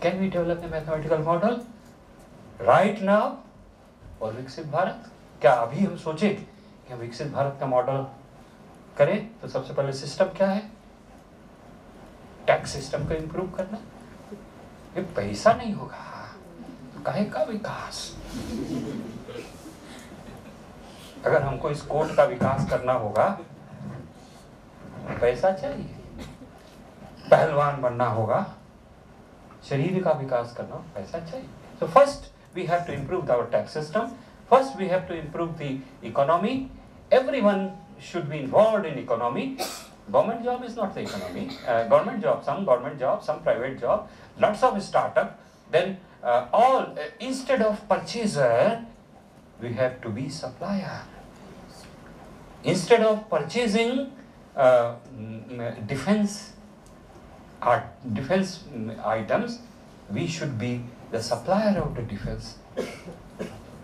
can we develop a mathematical model right now for Viksit Bharat? क्या अभी हम सोचे कि हम विकसित भारत का model करें? तो सबसे पहले सिस्टम क्या है? टैक्स सिस्टम को इम्प्रूव करना. ये पैसा नहीं होगा, काहे का विकास. अगर हमको इस कोर्ट का विकास करना होगा, पैसा चाहिए. पहलवान बनना होगा, शरीर का विकास करना, पैसा चाहिए. So first we have to improve our tax system. First we have to improve the economy. Everyone should be involved in economy. Government job is not the economy. Government job, some private job, lots of startup. Then instead of purchaser, we have to be supplier. Instead of purchasing defense items, we should be the supplier of the defense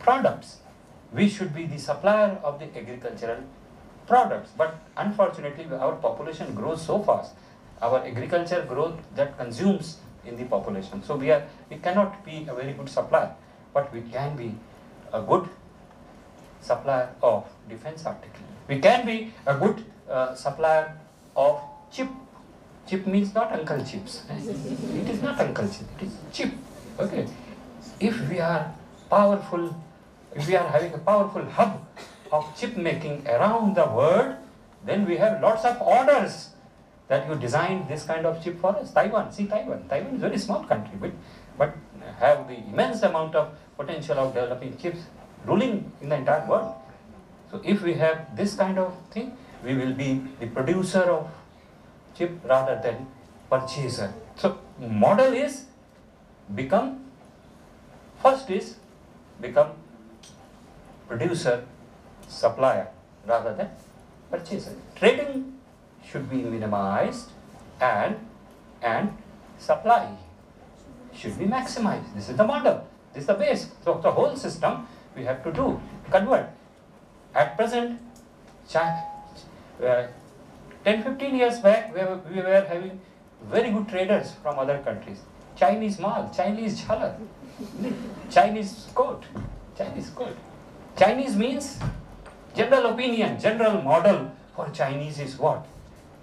products. We should be the supplier of the agricultural products. But unfortunately, our population grows so fast. Our agriculture growth that consumes in the population. So we cannot be a very good supplier, but we can be a good supplier of defense article. We can be a good supplier of chip. Chip means not Uncle Chips. It is not Uncle Chip, it is chip. Okay. If we are powerful, if we are having a powerful hub of chip making around the world, then we have lots of orders that you design this kind of chip for us. Taiwan, see Taiwan. Taiwan is a very small country, but have the immense amount of potential of developing chips ruling in the entire world. So if we have this kind of thing, we will be the producer of chip rather than purchaser. So model is become producer, supplier rather than purchaser. Trading should be minimized and supply should be maximized. This is the model. This is the base. So the whole system we have to convert. At present, 10-15 years back, we were having very good traders from other countries. Chinese mal, Chinese jhalar, Chinese coat. Chinese means general opinion, general model for Chinese is what?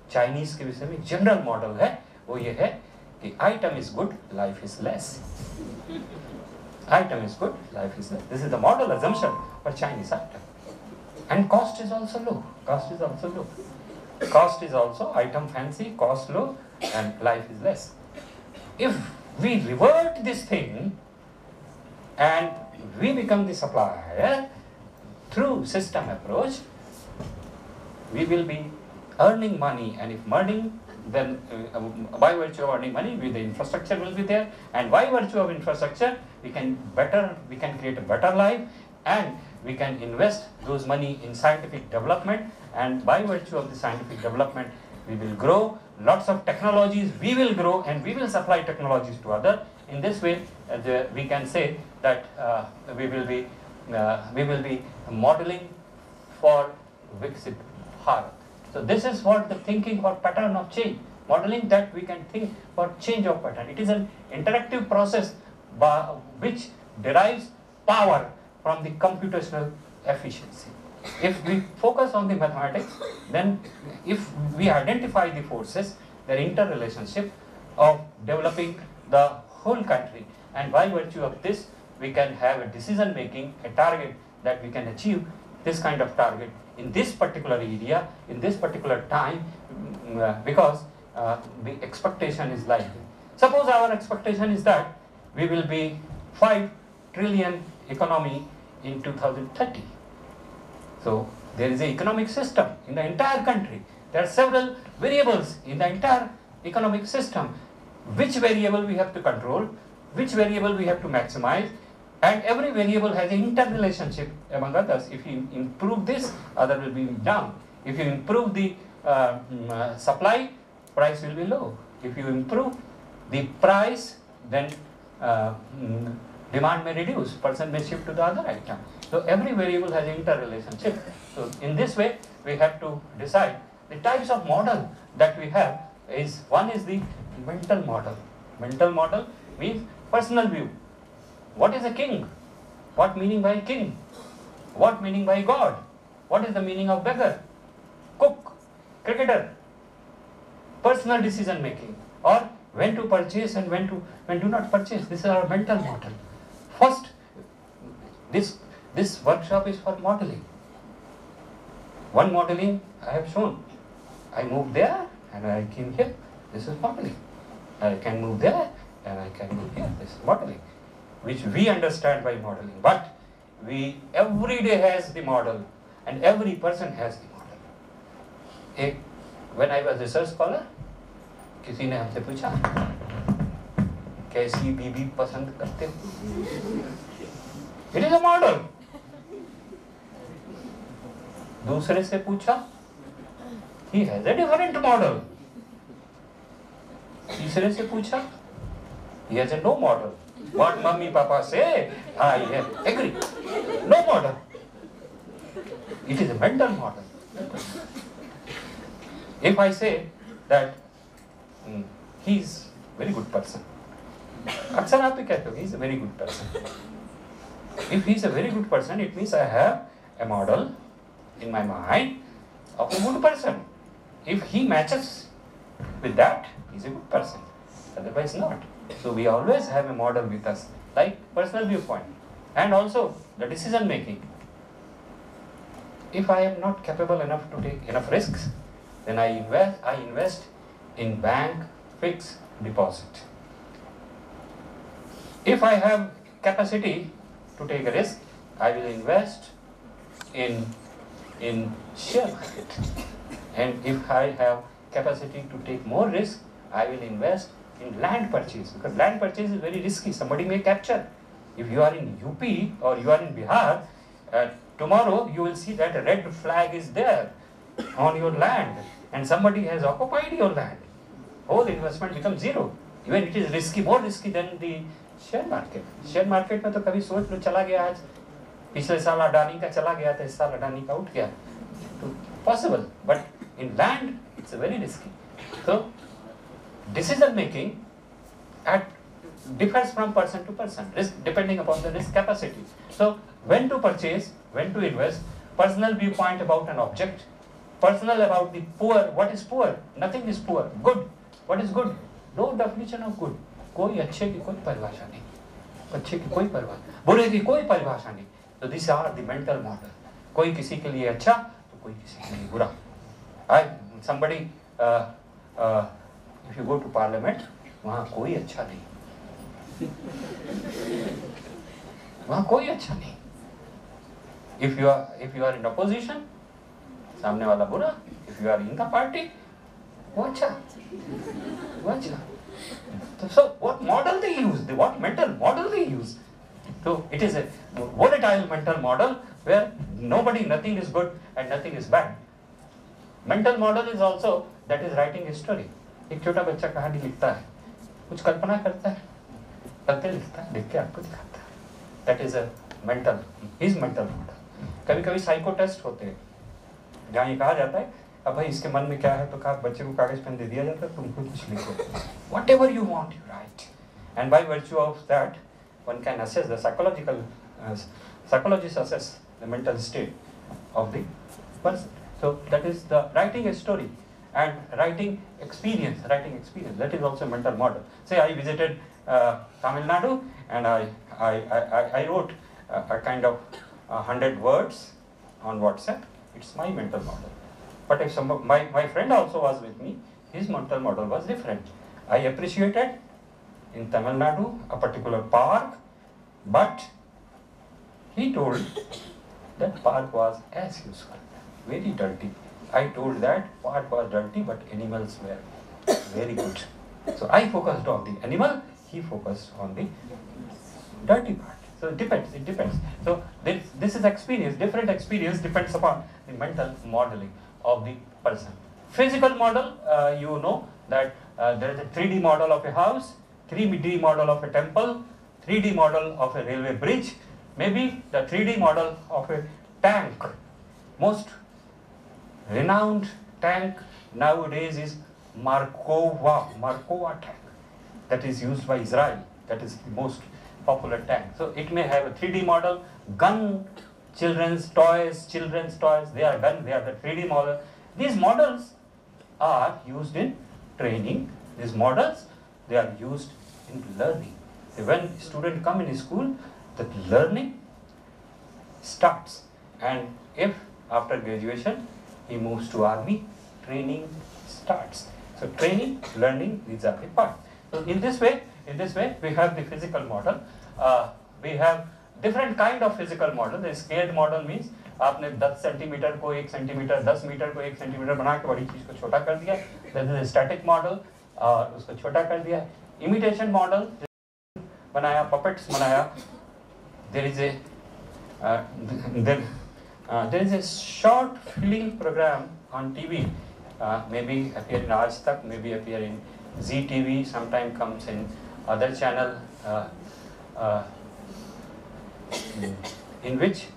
Chinese के विषय में general model है, वो ये है कि item is good, life is less. Item is good, life is less. This is the model assumption for Chinese item. And cost is also low. Cost is also item fancy, cost low, and life is less. If we revert this thing and we become the supplier through system approach, we will be earning money, and if earning, then by virtue of earning money, the infrastructure will be there, and by virtue of infrastructure, we can create a better life, and we can invest those money in scientific development, and by virtue of the scientific development, we will grow. Lots of technologies we will grow, and we will supply technologies to others. In this way, we can say that we will be modeling for Viksit Bharat. So this is what the thinking for pattern of change, modeling that we can think for change of pattern. It is an interactive process which derives power from the computational efficiency. If we focus on the mathematics, then if we identify the forces, their interrelationship of developing the whole country, and by virtue of this, we can have a decision making, a target that we can achieve this kind of target in this particular area, in this particular time, because the expectation is like this. Suppose our expectation is that we will be 5 trillion economy in 2030. So there is an economic system in the entire country. There are several variables in the entire economic system. Which variable we have to control, which variable we have to maximize, and every variable has an interrelationship among others. If you improve this, other will be down. If you improve the supply, price will be low. If you improve the price, then demand may reduce, person may shift to the other item. So every variable has an interrelationship. So in this way, we have to decide the types of model that we have. One is the mental model. Mental model means personal view. What is a king? What meaning by king? What meaning by God? What is the meaning of beggar? Cook, cricketer. Personal decision making, or when to purchase and when do not purchase. This is our mental model. First, this workshop is for modeling. One modeling I have shown. I moved there and I came here. This is modeling. I can move there and I can move here. This is modeling, which we understand by modeling. But every day has the model, and every person has the model. When I was research scholar, किसी ने हमसे पूछा कैसी बीबी पसंद करते हो? It is a model. दूसरे से पूछा, he has a different model. तीसरे से पूछा, he has a no model. What mummy papa say, I agree. No model. It is a mental model. If I say that he is very good person, अक्सर आप भी कहते हो he is a very good person. If he is a very good person, it means I have a model in my mind of a good person. If he matches with that, he is a good person. Otherwise not. So we always have a model with us, like personal viewpoint. And also the decision making. If I am not capable enough to take enough risks, then I invest in bank fixed deposit. If I have capacity to take a risk, I will invest in share market. And if I have capacity to take more risk, I will invest in land purchase, because land purchase is very risky. Somebody may capture. If you are in UP or you are in Bihar, tomorrow you will see that a red flag is there on your land and somebody has occupied your land. Whole investment becomes zero. Even it is risky, more risky than the share market. Share market में तो कभी सोच लो चला गया आज, पिछले साल अडानी का चला गया था, इस साल अडानी का उठ गया. Possible, but in land it's very risky. So decision making differs from person to person, risk depending upon the risk capacity. So when to purchase, when to invest, personal viewpoint about an object, personal about the poor. What is poor? Nothing is poor. Good. What is good? No definition of good. कोई अच्छे की कोई परिभाषा नहीं, अच्छे की कोई परिभाषा, बुरे की कोई परिभाषा नहीं. So these are the mental model. कोई किसी के लिए अच्छा तो कोई किसी के लिए बुरा. Somebody if you go to parliament, वहाँ कोई अच्छा नहीं, वहाँ कोई अच्छा नहीं. If you are in opposition, सामने वाला बुरा. If you are in the party, वो अच्छा, वो अच्छा. So what model they use? What mental model they use? So it is a volatile mental model where nothing is good and nothing is bad. Mental model is also that is writing a story. एक छोटा बच्चा कहानी लिखता है, कुछ कल्पना करता है, करके लिखता है, लिख के आपको दिखाता है. That is a his mental model. कभी-कभी साइको टेस्ट होते हैं, जहाँ ये कहा जाता है अब भाई इसके मन में क्या है, तो कहा बच्चे को कागज पेन दे दिया जाता है, तुम खुद कुछ लिखो, whatever you want you write, and by virtue of that one can assess the psychologists assess the mental state of the person. So that is the writing a story and writing experience. That is also a mental model. Say I visited Tamil Nadu and I wrote a kind of 100 words on WhatsApp. It's my mental model. But if my friend also was with me, his mental model was different. I appreciated in Tamil Nadu a particular park, but he told that park was as usual, very dirty. I told that park was dirty, but animals were very good. So I focused on the animal, he focused on the dirty part. So it depends. So this is experience, different experience depends upon the mental modeling of the person. Physical model, you know that there is a 3D model of a house, 3D model of a temple, 3D model of a railway bridge, maybe the 3D model of a tank. Most renowned tank nowadays is Markova tank, that is used by Israel. That is the most popular tank. So it may have a 3D model. Gun, children's toys, they are gun, they are the 3D model. These models are used in training. These models, they are used in learning. So when students come in school, the learning starts. And if after graduation, he moves to army, training starts. So training, learning, these are the parts. So in this way, we have the physical model. We have different kind of physical model. The scaled model means आपने 10 centimetre को 1 centimetre, 10 metre को 1 centimetre बना के बड़ी चीज को छोटा कर दिया. That is a static model, और उसको छोटा कर दिया. Imitation model बनाया, puppets बनाया. There is a short film program on TV, maybe appear in Aaj Tak, maybe appear in Zee TV, sometime comes in other channel, in which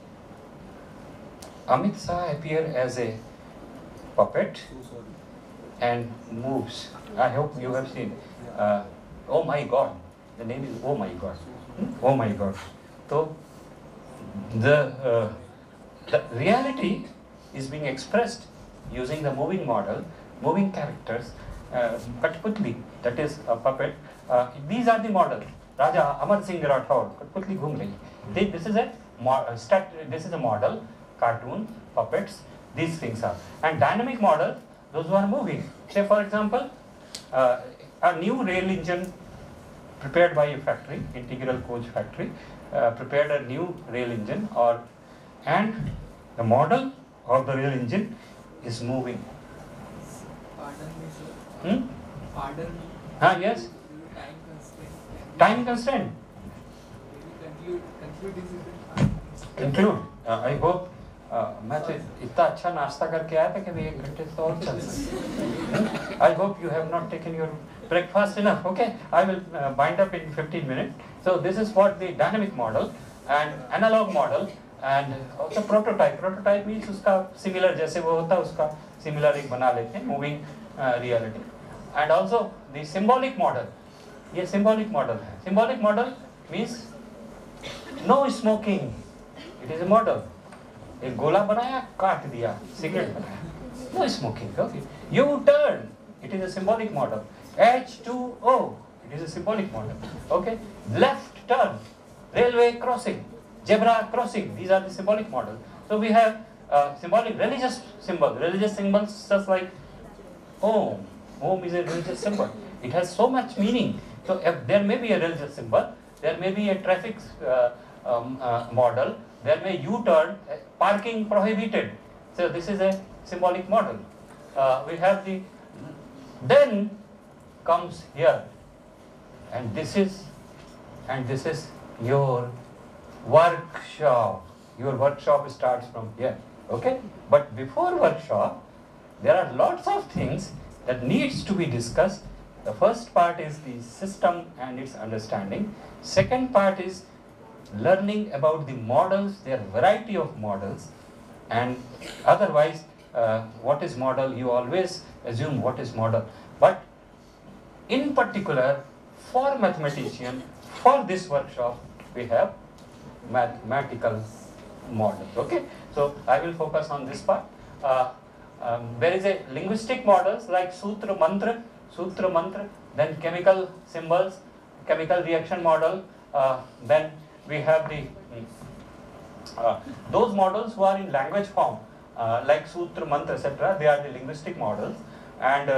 Amit Shah appear as a puppet and moves. I hope you have seen. Oh my God, the name is Oh My God. Oh My God. So the reality is being expressed using the moving model, moving characters. Kathputli, that is a puppet. These are the models. Raja Amar Singh Rathore, Kathputli ghum rahi. This is a model, cartoon, puppets. These things are. And dynamic model, those who are moving. Say for example, a new rail engine prepared by a factory, integral coach factory, prepared a new rail engine, and the model of the rail engine is moving. Pardon me, sir. Pardon me. Yes. Time constraint. Time constraint. Conclude this with the time constraint. Conclude. I hope मैं तो इतना अच्छा नाश्ता करके आया था कि मैं 1 घंटे से और चल सकता. I hope you have not taken your breakfast enough. Okay, I will bind up in 15 minutes. So this is what the dynamic model and analog model and also prototype. Prototype means उसका similar जैसे वो होता है उसका similar एक बना लेते हैं moving reality. And also the symbolic model. ये symbolic model है. Symbolic model means no smoking. It is a model. एक गोला बनाया काट दिया सिगरेट बनाया no smoking. Okay, U-turn, it is a symbolic model. H2O, it is a symbolic model. Okay, left turn, railway crossing, zebra crossing, these are the symbolic models. So we have symbolic religious symbols just like Om. Om is a religious symbol. It has so much meaning. So if there may be a religious symbol, there may be a traffic model, there may U-turn, parking prohibited. So this is a symbolic model. We have then comes here, and this is your workshop. Your workshop starts from here. Okay, but before workshop, there are lots of things that needs to be discussed. The first part is the system and its understanding. Second part is learning about the models, their variety of models, and otherwise what is model, you always assume what is model. But in particular, for mathematician, for this workshop, we have mathematical models. Okay, so I will focus on this part. There is a linguistic models like Sutra Mantra, then chemical symbols, chemical reaction model, then we have the those models who are in language form, like Sutra, Mantra, etc. They are the linguistic models, and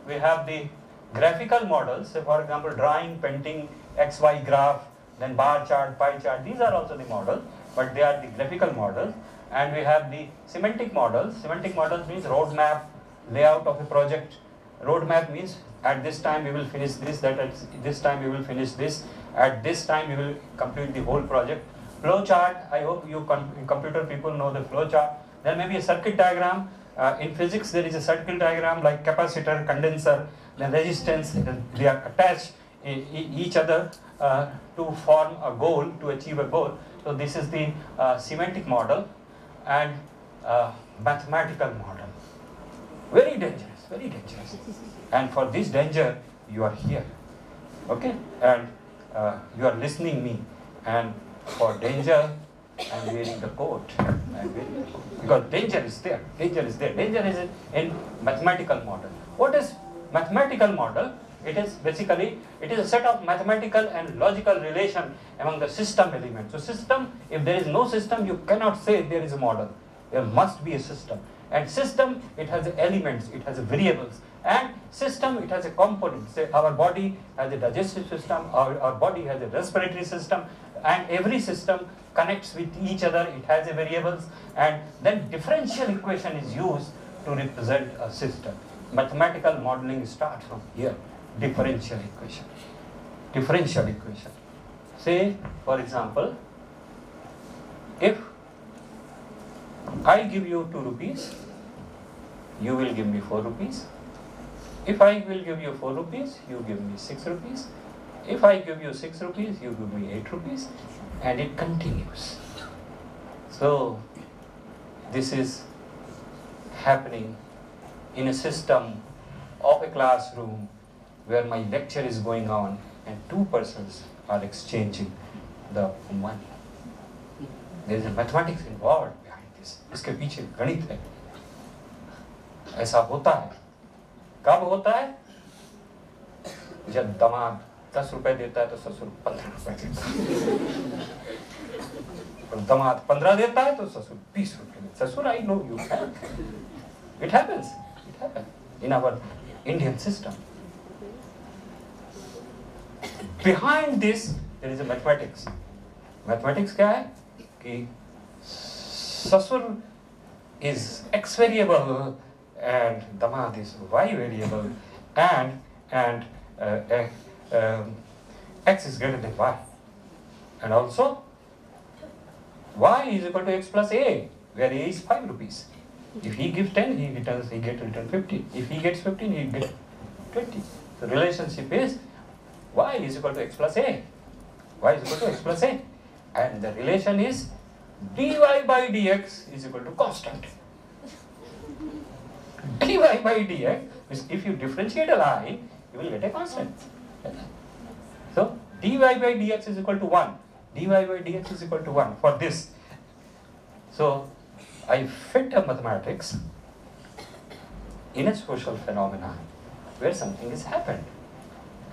we have the graphical models. So for example, drawing, painting, XY graph, then bar chart, pie chart. These are also the models, but they are the graphical models. And we have the semantic models. Semantic models means roadmap, layout of a project. Roadmap means at this time we will finish this, that at this time we will finish this, at this time we will complete the whole project. Flow chart, I hope you computer people know the flow chart. There may be a circuit diagram. In physics there is a circuit diagram like capacitor, condenser, then resistance. They are attached each other to form a goal, to achieve a goal. So this is the semantic model and mathematical model. Very dangerous, very dangerous. And for this danger, you are here. Okay? And you are listening me. And for danger, I am wearing the coat. Because danger is there. Danger is there. Danger is in mathematical model. What is mathematical model? It is basically, it is a set of mathematical and logical relation among the system elements. So system, if there is no system, you cannot say there is a model. There must be a system. And system, it has elements, it has variables. And system, it has a component. Say our body has a digestive system, our body has a respiratory system, and every system connects with each other, it has a variables, and then differential equation is used to represent a system. Mathematical modeling starts from here. Differential equation. Differential equation. Say, for example, if I give you 2 rupees, you will give me 4 rupees. If I will give you 4 rupees, you give me 6 rupees. If I give you 6 rupees, you give me 8 rupees. And it continues. So, this is happening in a system of a classroom where my lecture is going on and 2 persons are exchanging the money. There is a mathematics involved behind this. इसके पीछे गणित है. ऐसा होता है. कब होता है? जब दामाद 10 रुपए देता है तो ससुर 15 रुपए देता है. और दामाद 15 देता है तो ससुर 20 रुपए देता है. ससुर, I know you. It happens. It happens in our Indian system. Behind this, there is a mathematics. Mathematics क्या है? कि ससुर is x variable and दामाद is y variable and x is greater than y, and also y is equal to x plus a, where a is 5 rupees. If he gives 10, he gets return 15. If he gets 15, he gets 20. The relationship is y is equal to x plus a. Y is equal to x plus a. And the relation is dy by dx is equal to constant. Dy by dx, which if you differentiate a line, you will get a constant. So dy by dx is equal to 1. Dy by dx is equal to 1 for this. So I fit a mathematics in a social phenomenon where something has happened.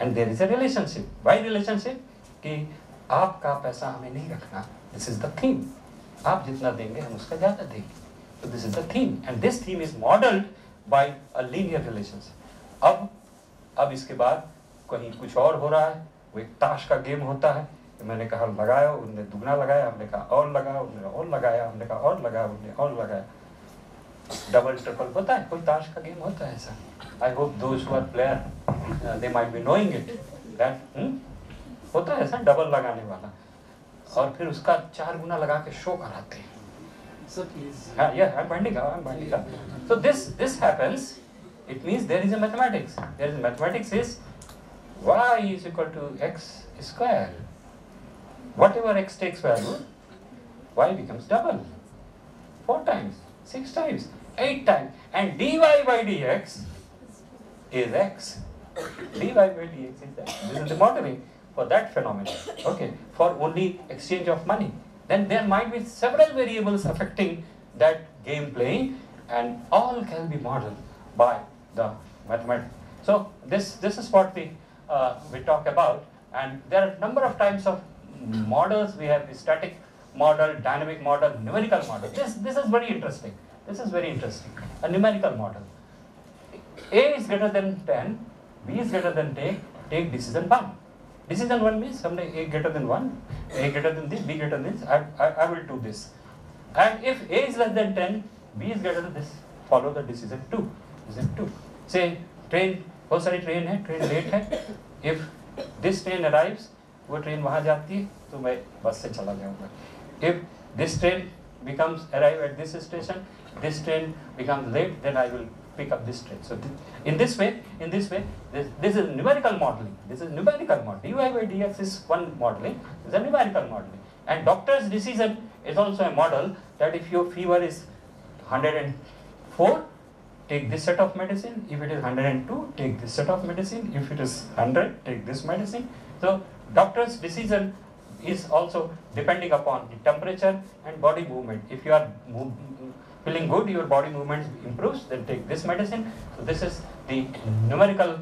And there is a relationship. Why relationship? कि आपका पैसा हमें नहीं रखना. This is the theme. आप जितना देंगे हम उसका ज़्यादा देंगे. So this is the theme. And this theme is modeled by a linear relationship. अब इसके बाद कहीं कुछ और हो रहा है. वो एक ताश का गेम होता है. मैंने कहा लगाया, उन्होंने दुगना लगाया, हमने कहा और लगाया, उन्होंने और लगाया, हमने कहा और लगाया, उन्होंने और लगाया. डबल ट्रिपल होता है, कोई ताश का गेम होता है ऐसा. I hope those who are player, they might be knowing it. That होता है ऐसा डबल लगाने वाला, और फिर उसका 4 गुना लगा के शो कराते हैं. Sir, please. Yeah, I'm winding up. So this happens. It means there is a mathematics. There is mathematics is y is equal to x square. Whatever x takes value, y becomes double. 4 times, 6 times, 8 times, and dy by dx is x. Dy by dx is x. This is the modeling for that phenomenon. Okay, for only exchange of money. Then there might be several variables affecting that game playing, and all can be modeled by the mathematics. So this is what we talk about, and there are a number of types of models. We have the static model, dynamic model, numerical model. This is very interesting. This is very interesting. A numerical model. A is greater than 10, B is greater than 10, take decision 1. Decision 1 means someday A greater than 1, A greater than this, B greater than this, I will do this. And if A is less than 10, B is greater than this, follow the decision 2. Decision 2. Say train, बहुत सारी train है, train late है. If this train arrives, वो train वहाँ जाती है, तो मैं बस से चला जाऊँगा. If this train arrive at this station, this train becomes late, then I will pick up this train. So in this way, this is numerical modeling. This is numerical modeling. Dy by dx is one modeling. This is a numerical modeling. And doctor's decision is also a model that if your fever is 104, take this set of medicine. If it is 102, take this set of medicine. If it is 100, take this medicine. So doctor's decision is also depending upon the temperature and body movement. If you are feeling good, your body movement improves, then take this medicine. So this is the numerical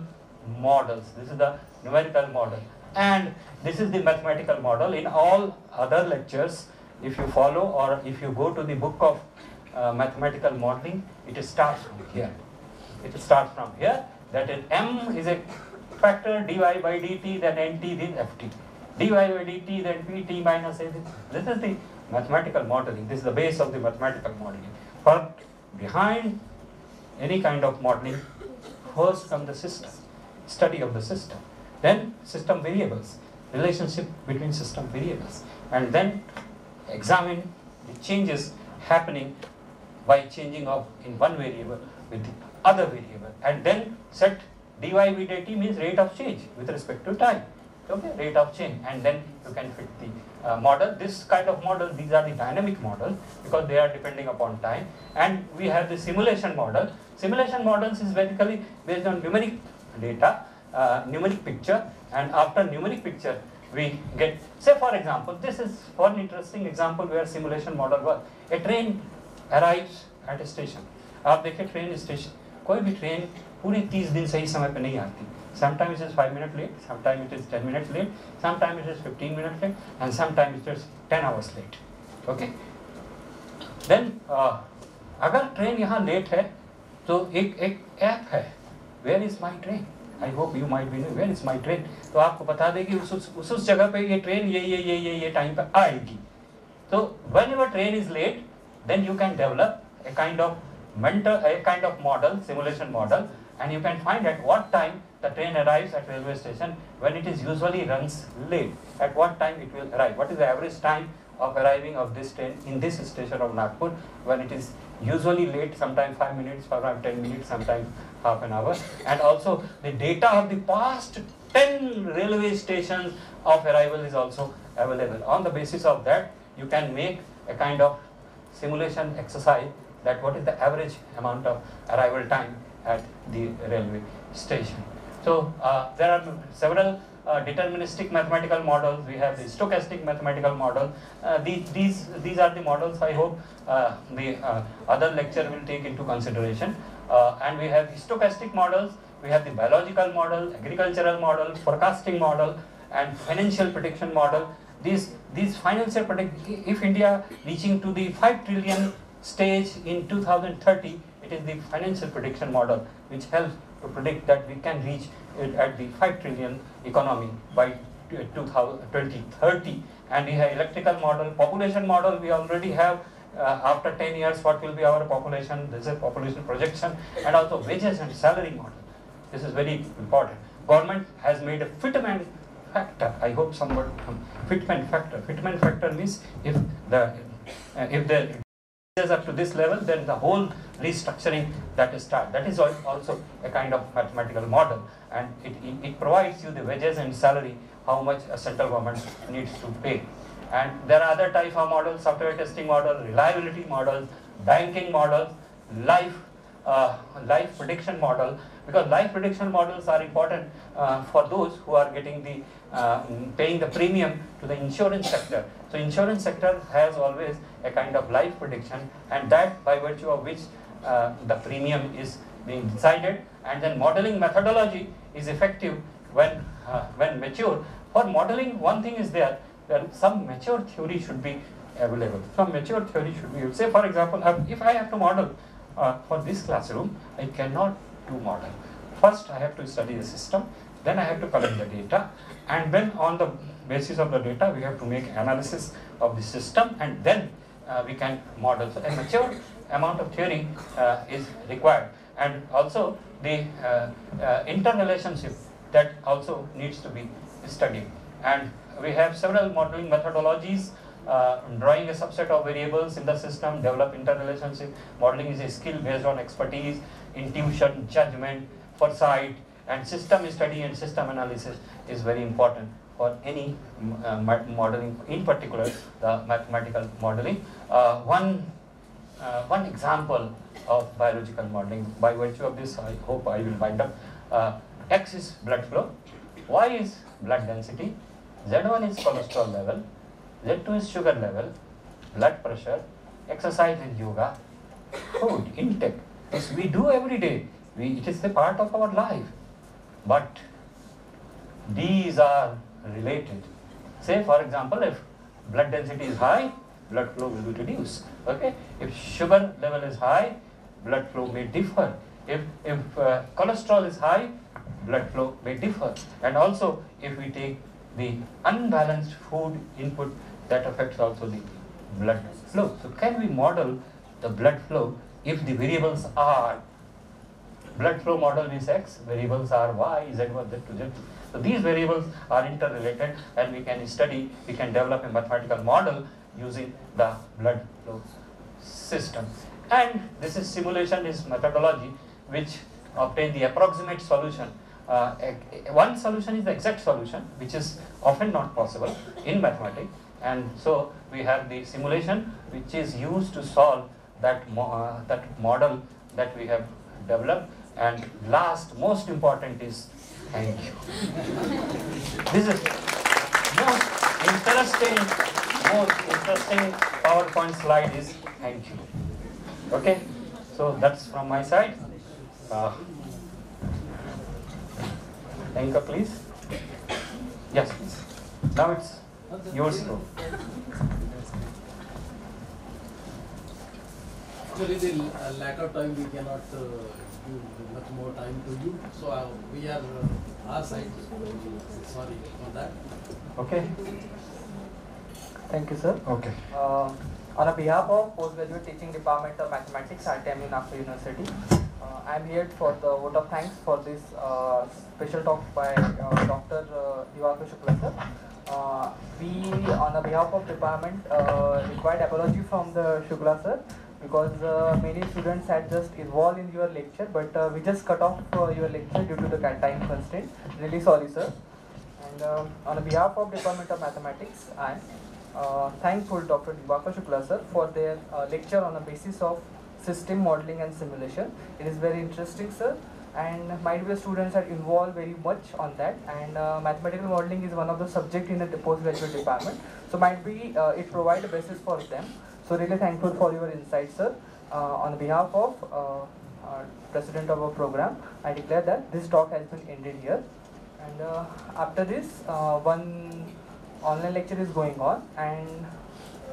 models. This is the numerical model. And this is the mathematical model. In all other lectures, if you follow or if you go to the book of mathematical modeling, it starts from here. It starts from here. That is, M is a factor, dy by dt, then nt, then ft. Dy by dt, then pt minus a. This is the mathematical modeling. This is the base of the mathematical modeling. But behind any kind of modeling, first comes the system, study of the system. Then system variables, relationship between system variables. And then examine the changes happening by changing of in one variable with the other variable. And then set dy by dt means rate of change with respect to time. Okay, rate of change, and then you can fit the model. This kind of model, these are the dynamic model because they are depending upon time. And we have the simulation model. Simulation models is basically based on numeric data, numeric picture, and after numeric picture, we get, say for example, this is one interesting example where simulation model works. A train arrives at a station. आप देखिए train station, कोई भी train पूरी 30 दिन सही समय पे नहीं आती. Sometimes it is 5 minutes late, sometimes it is 10 minutes late, sometimes it is 15 minutes late, and sometimes it is 10 hours late. Okay? Then अगर ट्रेन यहाँ लेट है तो एक ऐप है, Where is my train? I hope you might be knowing, where is my train? तो आपको बता देगी उस जगह पे ये ट्रेन ये टाइम पे आएगी. So whenever train is late, then you can develop a kind of model, simulation model, and you can find at what time the train arrives at railway station when it is usually runs late. At what time it will arrive? What is the average time of arriving of this train in this station of Nagpur when it is usually late, sometimes 5 minutes, sometimes 10 minutes, sometimes half an hour. And also the data of the past 10 railway stations of arrival is also available. On the basis of that, you can make a kind of simulation exercise that what is the average amount of arrival time at the railway station. So there are several deterministic mathematical models. We have the stochastic mathematical model. These are the models I hope the other lecture will take into consideration. And we have the stochastic models, we have the biological model, agricultural model, forecasting model, and financial prediction model. These financial prediction, if India reaching to the 5 trillion stage in 2030, it is the financial prediction model which helps to predict that we can reach it at the 5 trillion economy by 2030. And we have electrical model, population model. We already have after 10 years what will be our population. This is a population projection, and also wages and salary model. This is very important. Government has made a fitment factor. I hope someone fitment factor. Fitment factor means if the is up to this level, then the whole restructuring that is start. That is also a kind of mathematical model, and it provides you the wages and salary, how much a central government needs to pay. And there are other type of models, software testing model, reliability models, banking models, life prediction model, because life prediction models are important for those who are getting the paying the premium to the insurance sector. So insurance sector has always a kind of life prediction, and that by virtue of which the premium is being decided, and then modeling methodology is effective when mature. For modeling, one thing is there, that some mature theory should be available. Some mature theory should be, say for example, if I have to model for this classroom, I cannot do model. First I have to study the system, then I have to collect the data, and then on the basis of the data we have to make analysis of the system, and then we can model. So a mature amount of theory is required, and also the interrelationship that also needs to be studied. And we have several modeling methodologies, drawing a subset of variables in the system, develop interrelationship. Modeling is a skill based on expertise, intuition, judgment, foresight, and system study and system analysis is very important for any modeling, in particular the mathematical modeling. One example of biological modeling, by virtue of this I hope I will wind up. X is blood flow, Y is blood density, Z1 is cholesterol level, Z2 is sugar level, blood pressure, exercise and yoga, food intake. This we do every day. It is a part of our life. But these are related. Say for example, if blood density is high, blood flow will be reduced. Okay? If sugar level is high, blood flow may differ. If cholesterol is high, blood flow may differ. And also if we take the unbalanced food input, that affects also the blood flow. So can we model the blood flow if the variables are, blood flow model is X, variables are Y, Z1, Z2, Z2. So these variables are interrelated, and we can study, we can develop a mathematical model using the blood flow system. And this is simulation is methodology which obtain the approximate solution. One solution is the exact solution, which is often not possible in mathematics, and so we have the simulation which is used to solve that model that we have developed. And last, most important is thank you. This is no, most interesting PowerPoint slide is thank you. Okay, so that's from my side. Anchor, please. Yes, please. Now it's yours too. Actually, the lack of time we cannot give much more time to you. So we are our side. Sorry for that. Okay. Thank you, sir. Okay. On behalf of Postgraduate Teaching Department of Mathematics, RTMU Nagpur University, I am here for the vote of thanks for this special talk by Dr. Divakar Shukla, sir. We, on behalf of department, required apology from the Shukla, sir, because many students had just involved in your lecture, but we just cut off your lecture due to the time constraint. Really sorry, sir. And on behalf of Department of Mathematics, I am thankful Dr. Divakar Shukla, sir, for their lecture on the basis of system modeling and simulation. It is very interesting, sir, and my dear students are involved very much on that, and mathematical modeling is one of the subject in the postgraduate department, so might be it provide a basis for them. So really thankful for your insights, sir. On behalf of president of our program, I declare that this talk has been ended here, and after this one online lecture is going on, and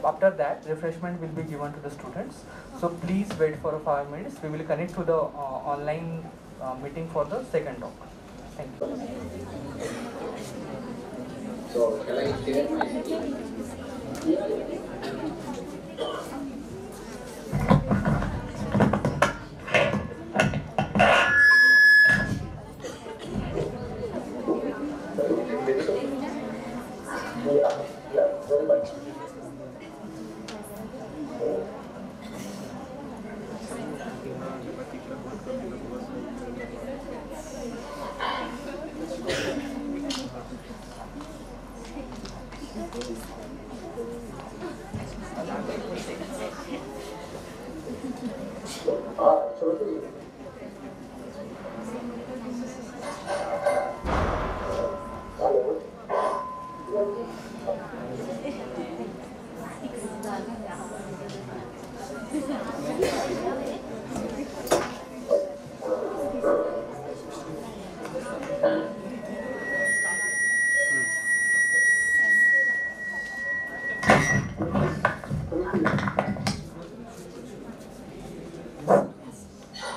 after that refreshment will be given to the students. So please wait for 5 minutes. We will connect to the online meeting for the second talk. Thank you. So shall I share my screen? Very much.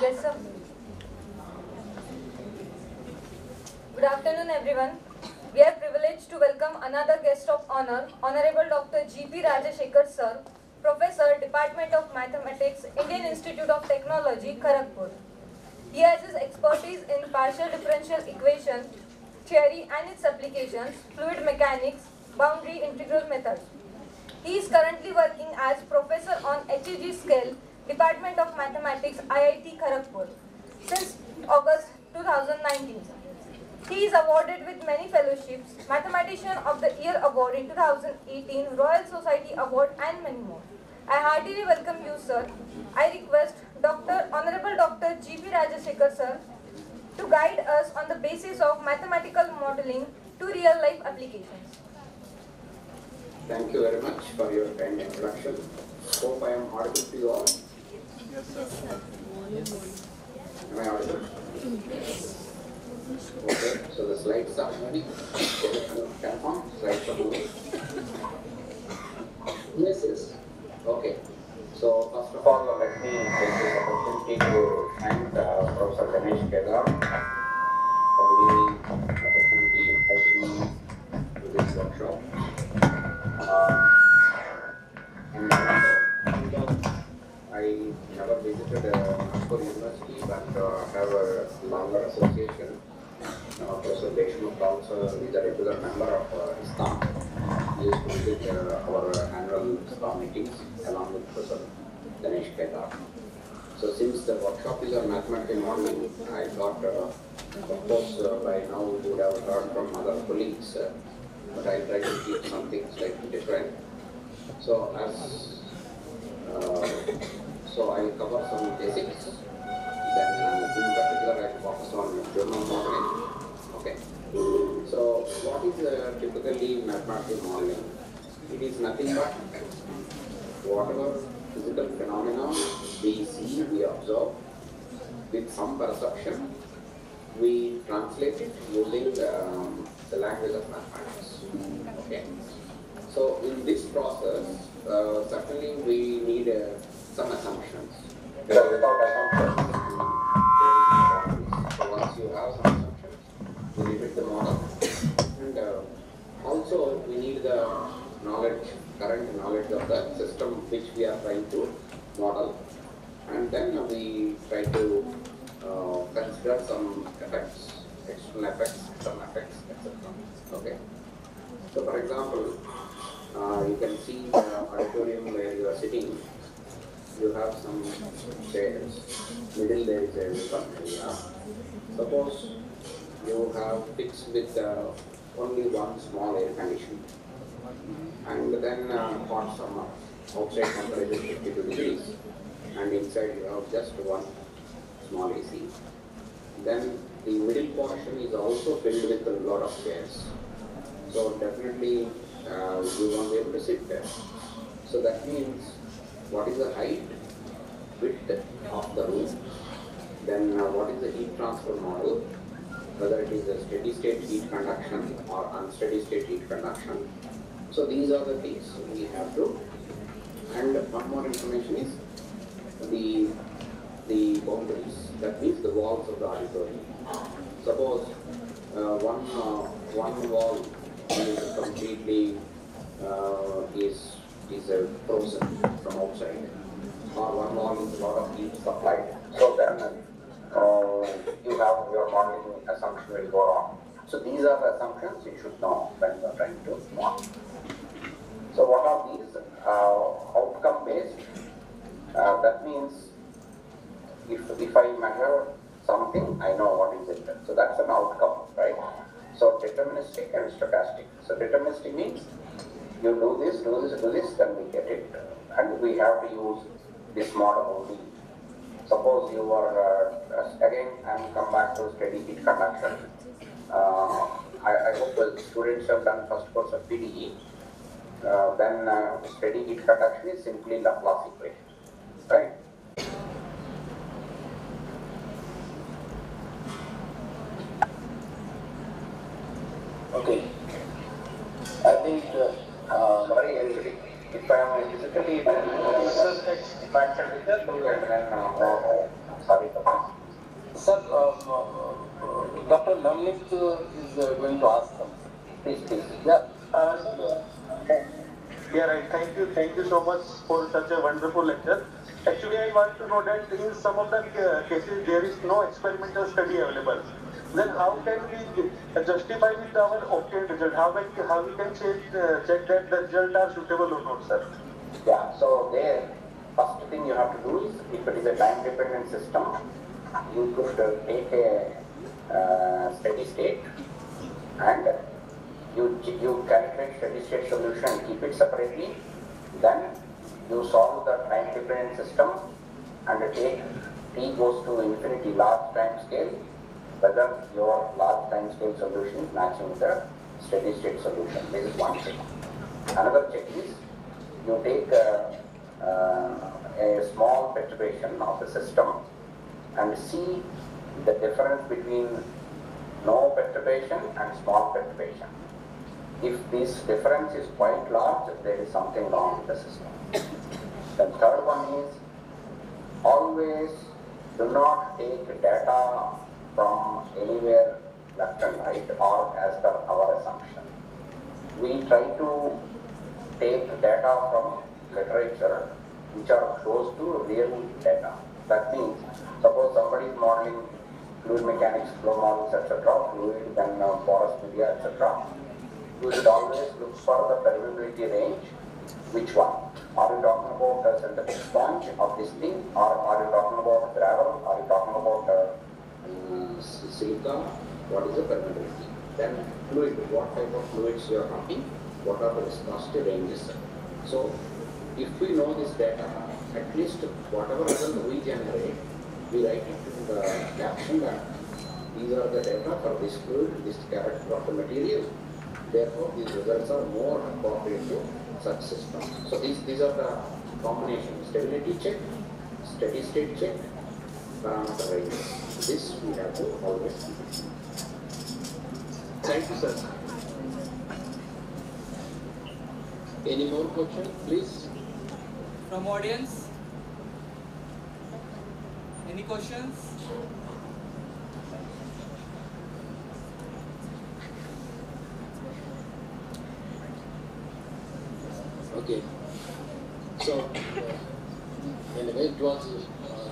Yes, sir. Good afternoon, everyone. We are privileged to welcome another guest of honor, Honorable Dr. G.P. Rajashekar, sir, Professor, Department of Mathematics, Indian Institute of Technology, Kharagpur. He has his expertise in partial differential equation, theory and its applications, fluid mechanics, boundary integral methods. He is currently working as professor on HEG scale, Department of Mathematics, IIT Kharagpur, since August 2019. He is awarded with many fellowships, Mathematician of the Year Award in 2018, Royal Society Award, and many more. I heartily welcome you, sir. I request Honorable Dr. G.P. Rajashekar, sir, to guide us on the basis of mathematical modeling to real-life applications. Thank you very much for your kind introduction. Hope I am audible to you all. Yes, sir. Am I audible? Okay, so the slides are ready. Confirm, slides are moving. Yes. Okay. So first of all, let me take this opportunity to thank Professor Ganesh Kedar for the opportunity inviting me to this workshop. And I never visited Nagpur University, but have a longer association. Professor Deshmukh also is a regular member of ISTAM. He used to visit our annual ISTAM meetings along with Professor Ganesh Kedar. So since the workshop is on mathematical modeling, I thought, of course, by now you would have heard from other colleagues, but I try to keep something slightly different. So so I will cover some basics. Then in particular I focus on journal modeling. Okay. So what is typically mathematical modeling? It is nothing but whatever physical phenomena we see, we observe, with some perception, we translate it using the language of mathematics. Okay. So in this process, certainly we need some assumptions. Because without assumptions, so once you have some assumptions, we limit the model. And also we need the knowledge, current knowledge of the system which we are trying to model. And then we try to consider some effects, external effects, some effects, etc. Okay. So for example, you can see the auditorium where you are sitting. You have some chairs. Middle there is a open area. Suppose you have fixed with only one small air conditioner, and then hot summer, outside temperature 52 degrees, and inside you have just one small AC. Then the middle portion is also filled with a lot of chairs. So definitely you won't be able to sit there. So that means what is the height, width of the room, then what is the heat transfer model, whether it is a steady state heat conduction or unsteady state heat conduction. So these are the things we have to. And one more information is the boundaries, that means the walls of the auditorium. Suppose one wall is completely is frozen from outside, or one wall is a lot of heat supplied. So then you have your modeling assumption will go wrong. So these are the assumptions you should know when you are trying to model. So what are these? Outcome based. That means if I measure something, I know what is it. So that's an outcome, right? So deterministic and stochastic. So deterministic means you do this, then we get it. And we have to use this model only. Suppose you are, again, and come back to steady heat conduction. I hope the students have done first course of PDE. Then steady heat conduction is simply Laplace equation, right? Okay. I think, sorry, if I am physically, if I can with that, sorry. Sir, Dr. Namnik is going to ask them. Please. Yeah. Yeah, right. Thank you so much for such a wonderful lecture. Actually, I want to know that in some of the cases there is no experimental study available. Then how can we justify with our obtained result? How we can check that the results are suitable or not, sir? Yeah. So there, first thing you have to do is, if it is a time-dependent system, you could take a steady state and you calculate steady state solution, keep it separately, then you solve the time dependent system and take t goes to infinity large time scale, whether your large time scale solution is matching the steady state solution. This is one check. Another check is you take a small perturbation of the system and see the difference between no perturbation and small perturbation. If this difference is quite large, there is something wrong with the system. The third one is, always do not take data from anywhere left and right or as per our assumption. We try to take data from literature which are close to real data. That means, suppose somebody is modeling fluid mechanics, flow models, etc., fluid, then porous media, etc., you should always look for the permeability range. Which one? Are you talking about a synthetic sponge of this thing, or are you talking about gravel? Are you talking about silica? What is the permeability? Then fluid, what type of fluids you are talking? What are the viscosity ranges? So, if we know this data, at least whatever result we generate, we write it in the caption that these are the data for this fluid, this character of the material. Therefore, these results are more appropriate to such systems. So these are the combination: stability check, steady state check, parameter ranges. This we have to always keep. Thank you, sir. Any more questions, please? From audience? Any questions? Okay. So, anyway, it was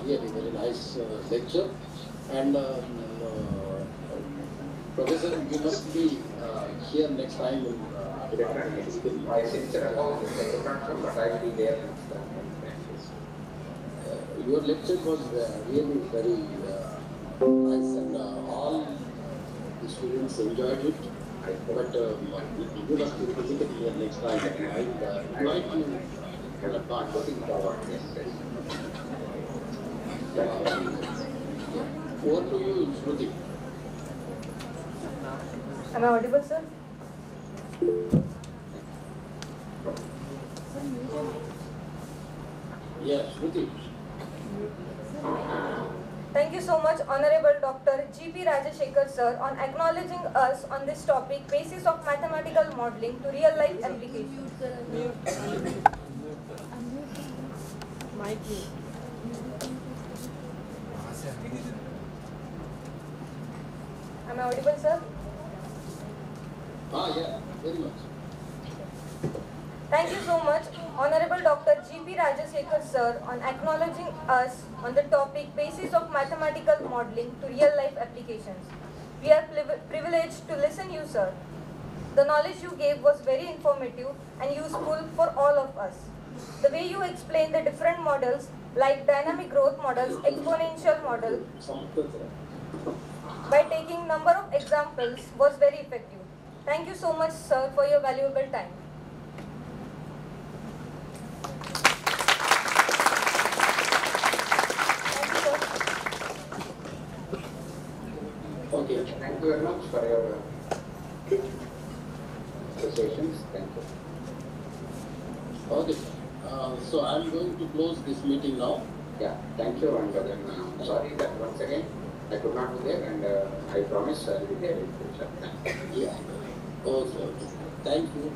really very nice lecture. And Professor, you must be here next time in My sincere apologies, I could not come, but I will be there next time. Your lecture was really very nice, and all the students enjoyed it. But you must be physically here next time. I invite you in advance. Looking forward, yes. Over to you, Shruti. Am I audible, sir? Yes, Shruti. Thank you so much, Honorable Dr. G.P. Rajashekar, sir, on acknowledging us on this topic, basis of mathematical modeling to real-life applications. Am I audible, sir? Yeah, very much. Thank you so much, Honorable Dr. G.P. Rajashekar, sir, on acknowledging us on the topic basis of mathematical modeling to real-life applications. We are privileged to listen you, sir. The knowledge you gave was very informative and useful for all of us. The way you explained the different models like dynamic growth models, exponential model, by taking number of examples was very effective. Thank you so much, sir, for your valuable time. Okay. Thank you very much for your associations. Thank you. Okay. So I'm going to close this meeting now. Yeah, thank you. And then sorry that once again I could not be there, and I promise I will be there in future. Yeah. Okay. Thank you.